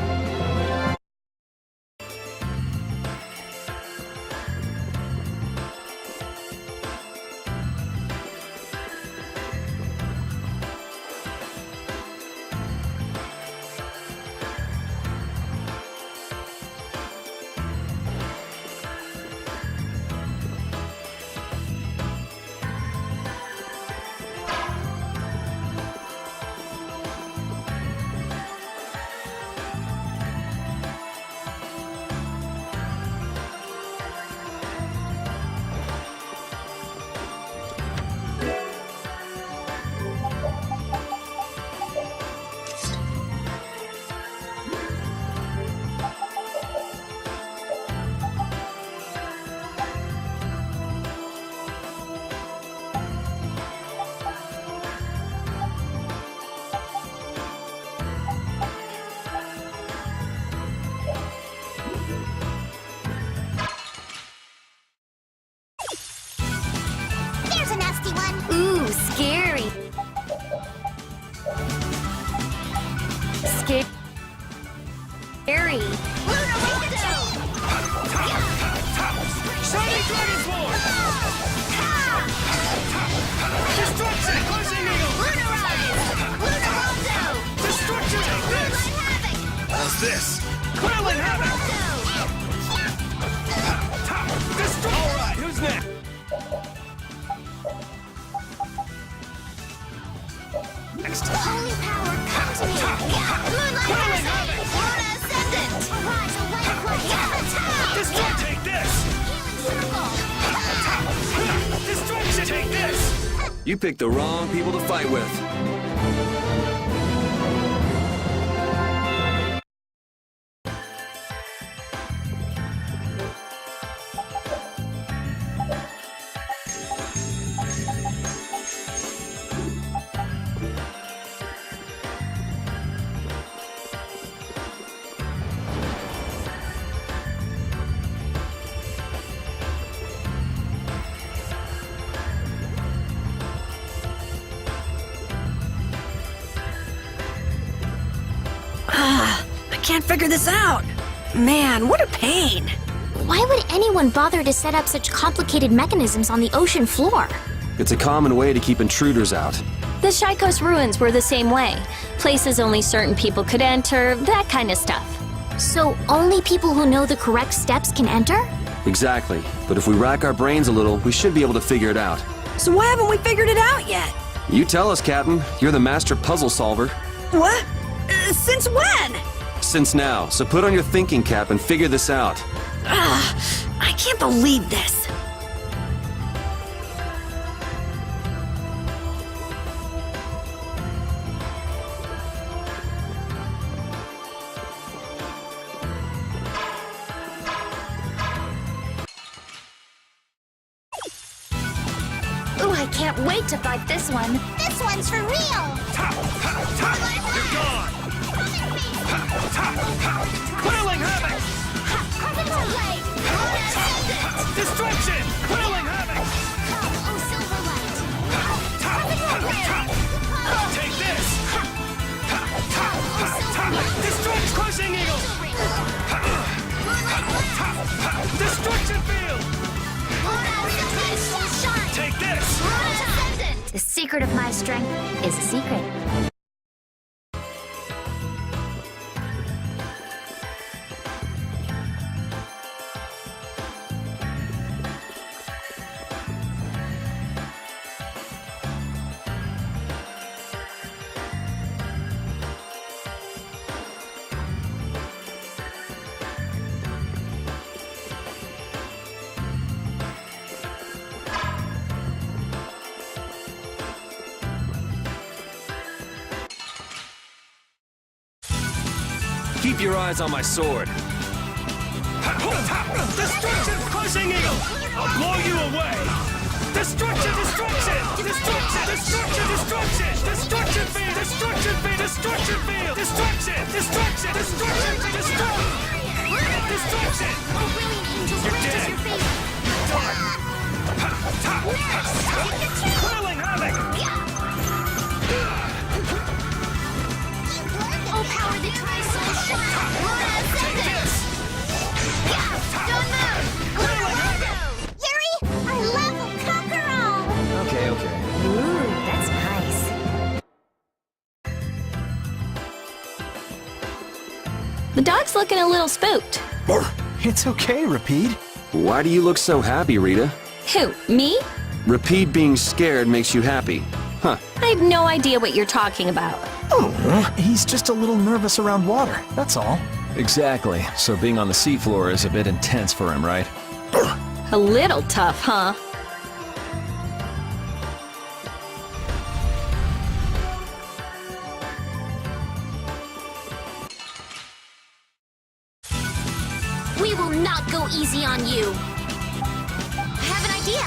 Ooh, scary. Scary. Shining Dragon Sword! Destruction! Crushing Eagle! Destruction! Take this! How's this? Quailing Havoc! Alright, who's next? Holy power, come to me. Moonlight Havoc! Luna Ascendant! Arise, away, Destroy! Take this! Destruction! Take this! You picked the wrong people to fight with. I can't figure this out. Man, what a pain. Why would anyone bother to set up such complicated mechanisms on the ocean floor? It's a common way to keep intruders out. The Shaikos ruins were the same way. Places only certain people could enter, that kind of stuff. So only people who know the correct steps can enter? Exactly. But if we rack our brains a little, we should be able to figure it out. So why haven't we figured it out yet? You tell us, Captain. You're the master puzzle solver. What? Since when? Since now. So put on your thinking cap and figure this out. I can't believe this. Ooh, I can't wait to fight this one. This one's for real! You're gone! Quelling havoc! Destruction! Quelling havoc! Take this! Destruct crushing eagle! Destruction field! Take this! The secret of my strength is a secret. Keep your eyes on my sword. Destruction crushing eagle! I'll blow you away! Destruction! Destruction! Destruction! Destruction! Destruction! Destruction field! Destruction field! Destruction field! Destruction! Destruction! Destruction! Destruction! Destruction! You're dead! Done! Quelling havoc! Oh, power the tri-soul shot! Take this! Don't move! Yuri, our level conquer all! Okay. Ooh, that's nice. The dog's looking a little spooked. It's okay, Rapide. Why do you look so happy, Rita? Who, me? Rapide being scared makes you happy. Huh. I have no idea what you're talking about. He's just a little nervous around water, that's all. Exactly. So being on the seafloor is a bit intense for him, right? A little tough, huh? We will not go easy on you. I have an idea.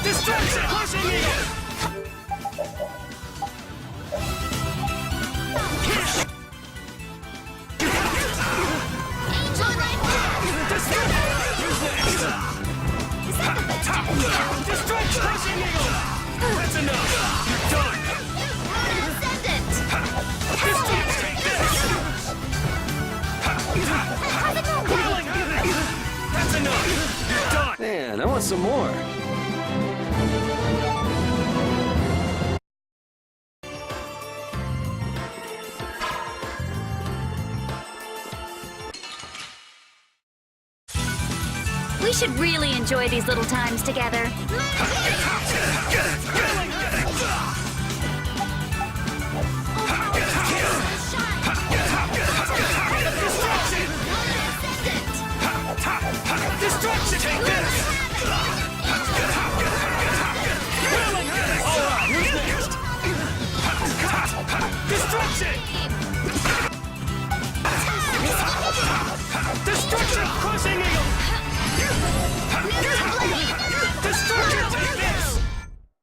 Destruction! Crushing eagle! Destruction! Crushing eagle! That's enough! You're done! Destruction! Take this! Quelling havoc! That's enough! You're done! Man, I want some more. We should really enjoy these little times together. Destruction! Take this! All right, who's next? Destruction! Destruction! Crushing eagle! Destruction! Take this!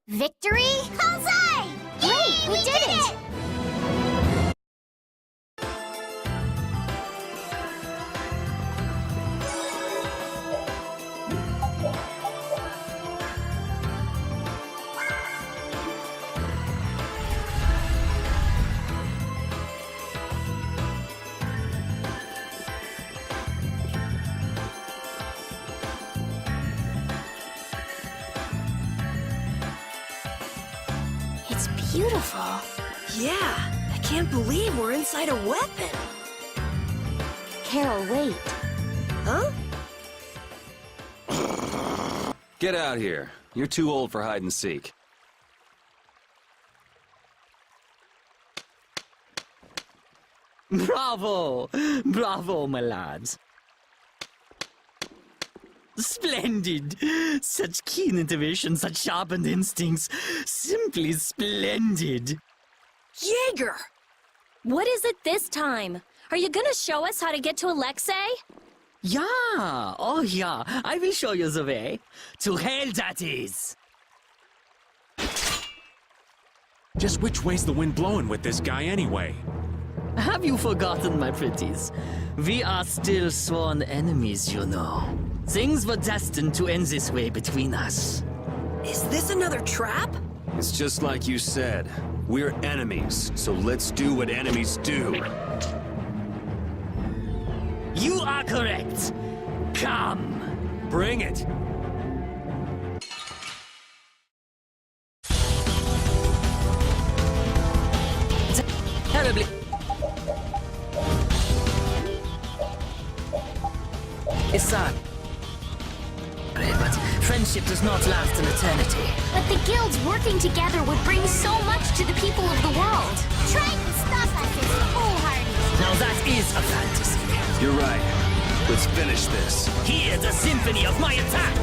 Victory? Bullseye! Great, we did it! It's beautiful. Yeah, I can't believe we're inside a weapon. Carol, wait. Huh? Get out here. You're too old for hide and seek. Bravo! Bravo, my lads. Splendid! Such keen intuition, such sharpened instincts. Simply splendid. Jaeger! What is it this time? Are you gonna show us how to get to Alexei? Yeah, oh yeah, I will show you the way. To hell, that is. Just which way's the wind blowing with this guy anyway? Have you forgotten, my pretties? We are still sworn enemies, you know. Things were destined to end this way between us. Is this another trap? It's just like you said. We're enemies, so let's do what enemies do. You are correct. Come. Bring it. Terribly. It's sad. But friendship does not last an eternity. But the guilds working together would bring so much to the people of the world. Trying to stop us is foolhardy. Now that is a fantasy. You're right. Let's finish this. Hear the symphony of my attack!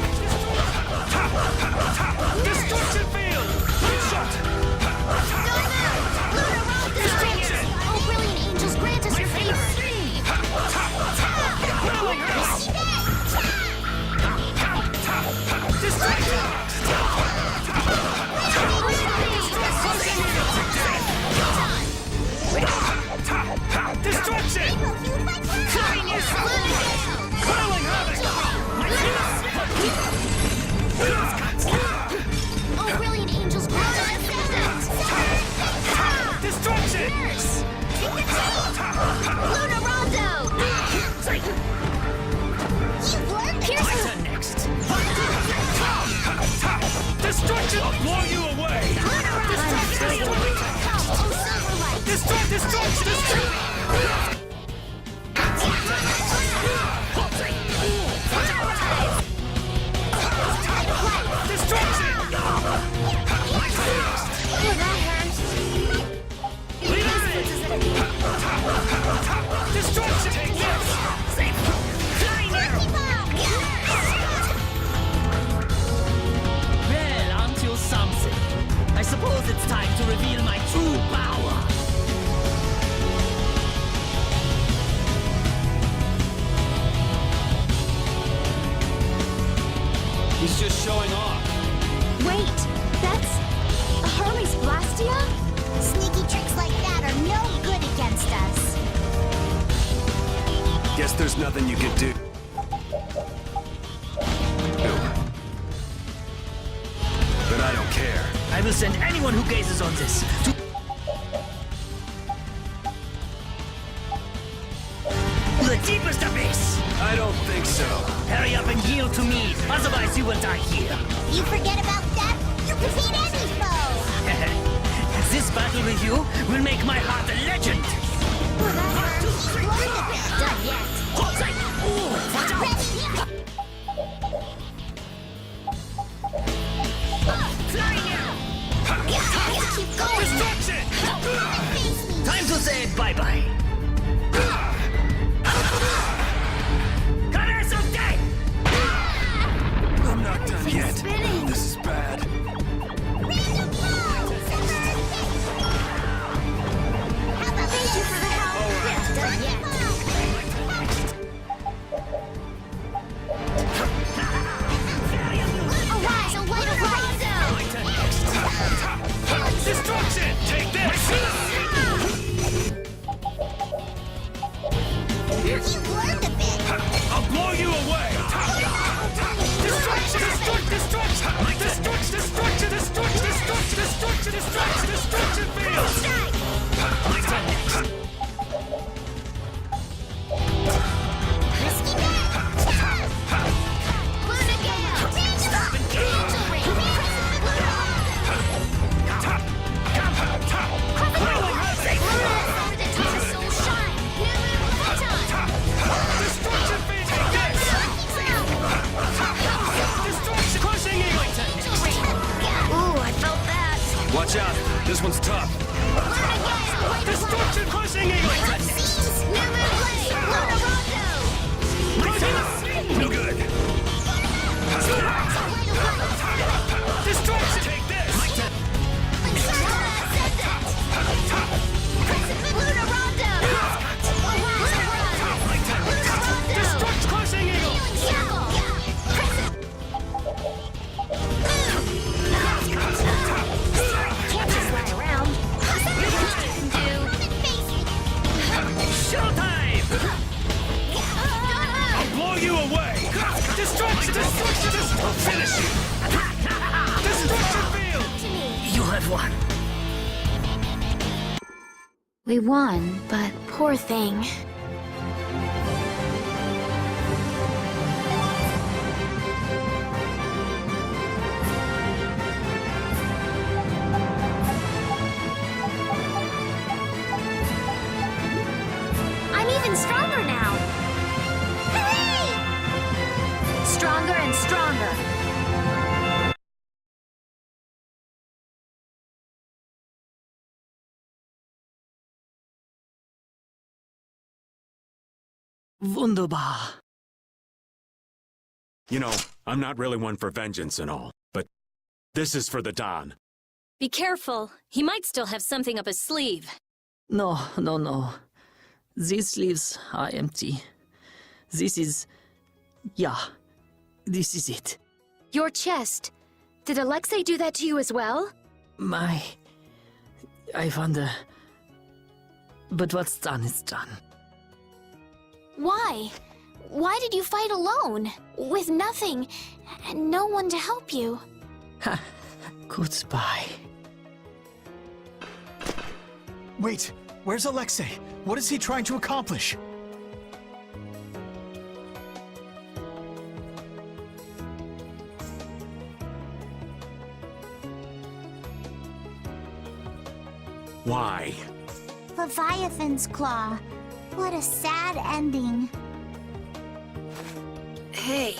Destruction field! Shot! Destruction! Oh, brilliant angels, grant us your favor. Destruction! Curling havoc! Oh, brilliant angels, grant us your favor. Destruction! Luna Rondo! Pearson next! Destruction! I'll blow you away! Destruction! Destruction! Take this! Well, aren't you something? I suppose it's time to reveal my true power. He's just showing off. Wait, that's a Hermes Blastia? Sneaky tricks like that are no good against us. Guess there's nothing you can do. But I don't care. I will send anyone who gazes on this to the deepest abyss. I don't think so. Hurry up and yield to me, otherwise you will die here. You forget about that? You can beat any foe! This battle with you will make my heart a legend. Done yet. Keep going! Destruction! Time to say bye-bye. I'm not done yet. This is bad. Thank you for the help. Done yet. Watch out, this one's tough. Destruction crushing eagle! No good. Destruction! Take this! Destruction crushing eagle! Showtime! I'll blow you away! Destruction! Destruction! I'll finish you! Destruction field! You have won. We won, but Poor thing. I'm even stronger now. Hooray! Stronger and stronger. Wunderbar. You know, I'm not really one for vengeance and all, but this is for the Don. Be careful. He might still have something up his sleeve. No. These sleeves are empty. This is... yeah. This is it. Your chest. Did Alexei do that to you as well? I wonder... But what's done is done. Why? Why did you fight alone? With nothing, and no one to help you? Goodbye. Wait, where's Alexei? What is he trying to accomplish? Why? Leviathan's Claw. What a sad ending. Hey.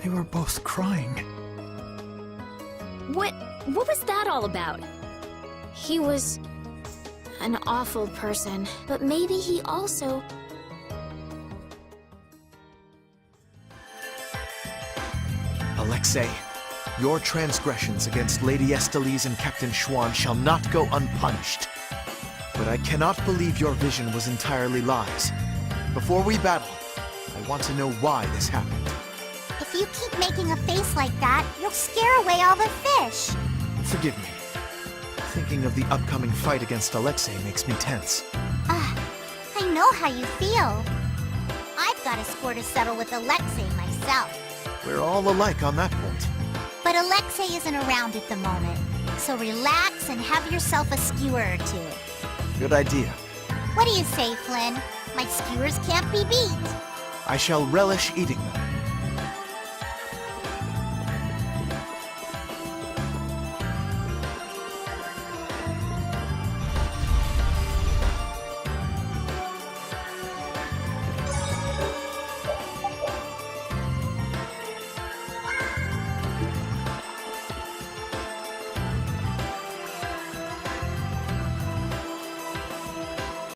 They were both crying. What was that all about? He was an awful person, but maybe he also... Alexei, your transgressions against Lady Estelle and Captain Schwan shall not go unpunished. But I cannot believe your vision was entirely lies. Before we battle, I want to know why this happened. If you keep making a face like that, you'll scare away all the fish. Forgive me. Thinking of the upcoming fight against Alexei makes me tense. I know how you feel. I've got a score to settle with Alexei myself. We're all alike on that point. But Alexei isn't around at the moment, so relax and have yourself a skewer or two. Good idea. What do you say, Flynn? My skewers can't be beat. I shall relish eating them.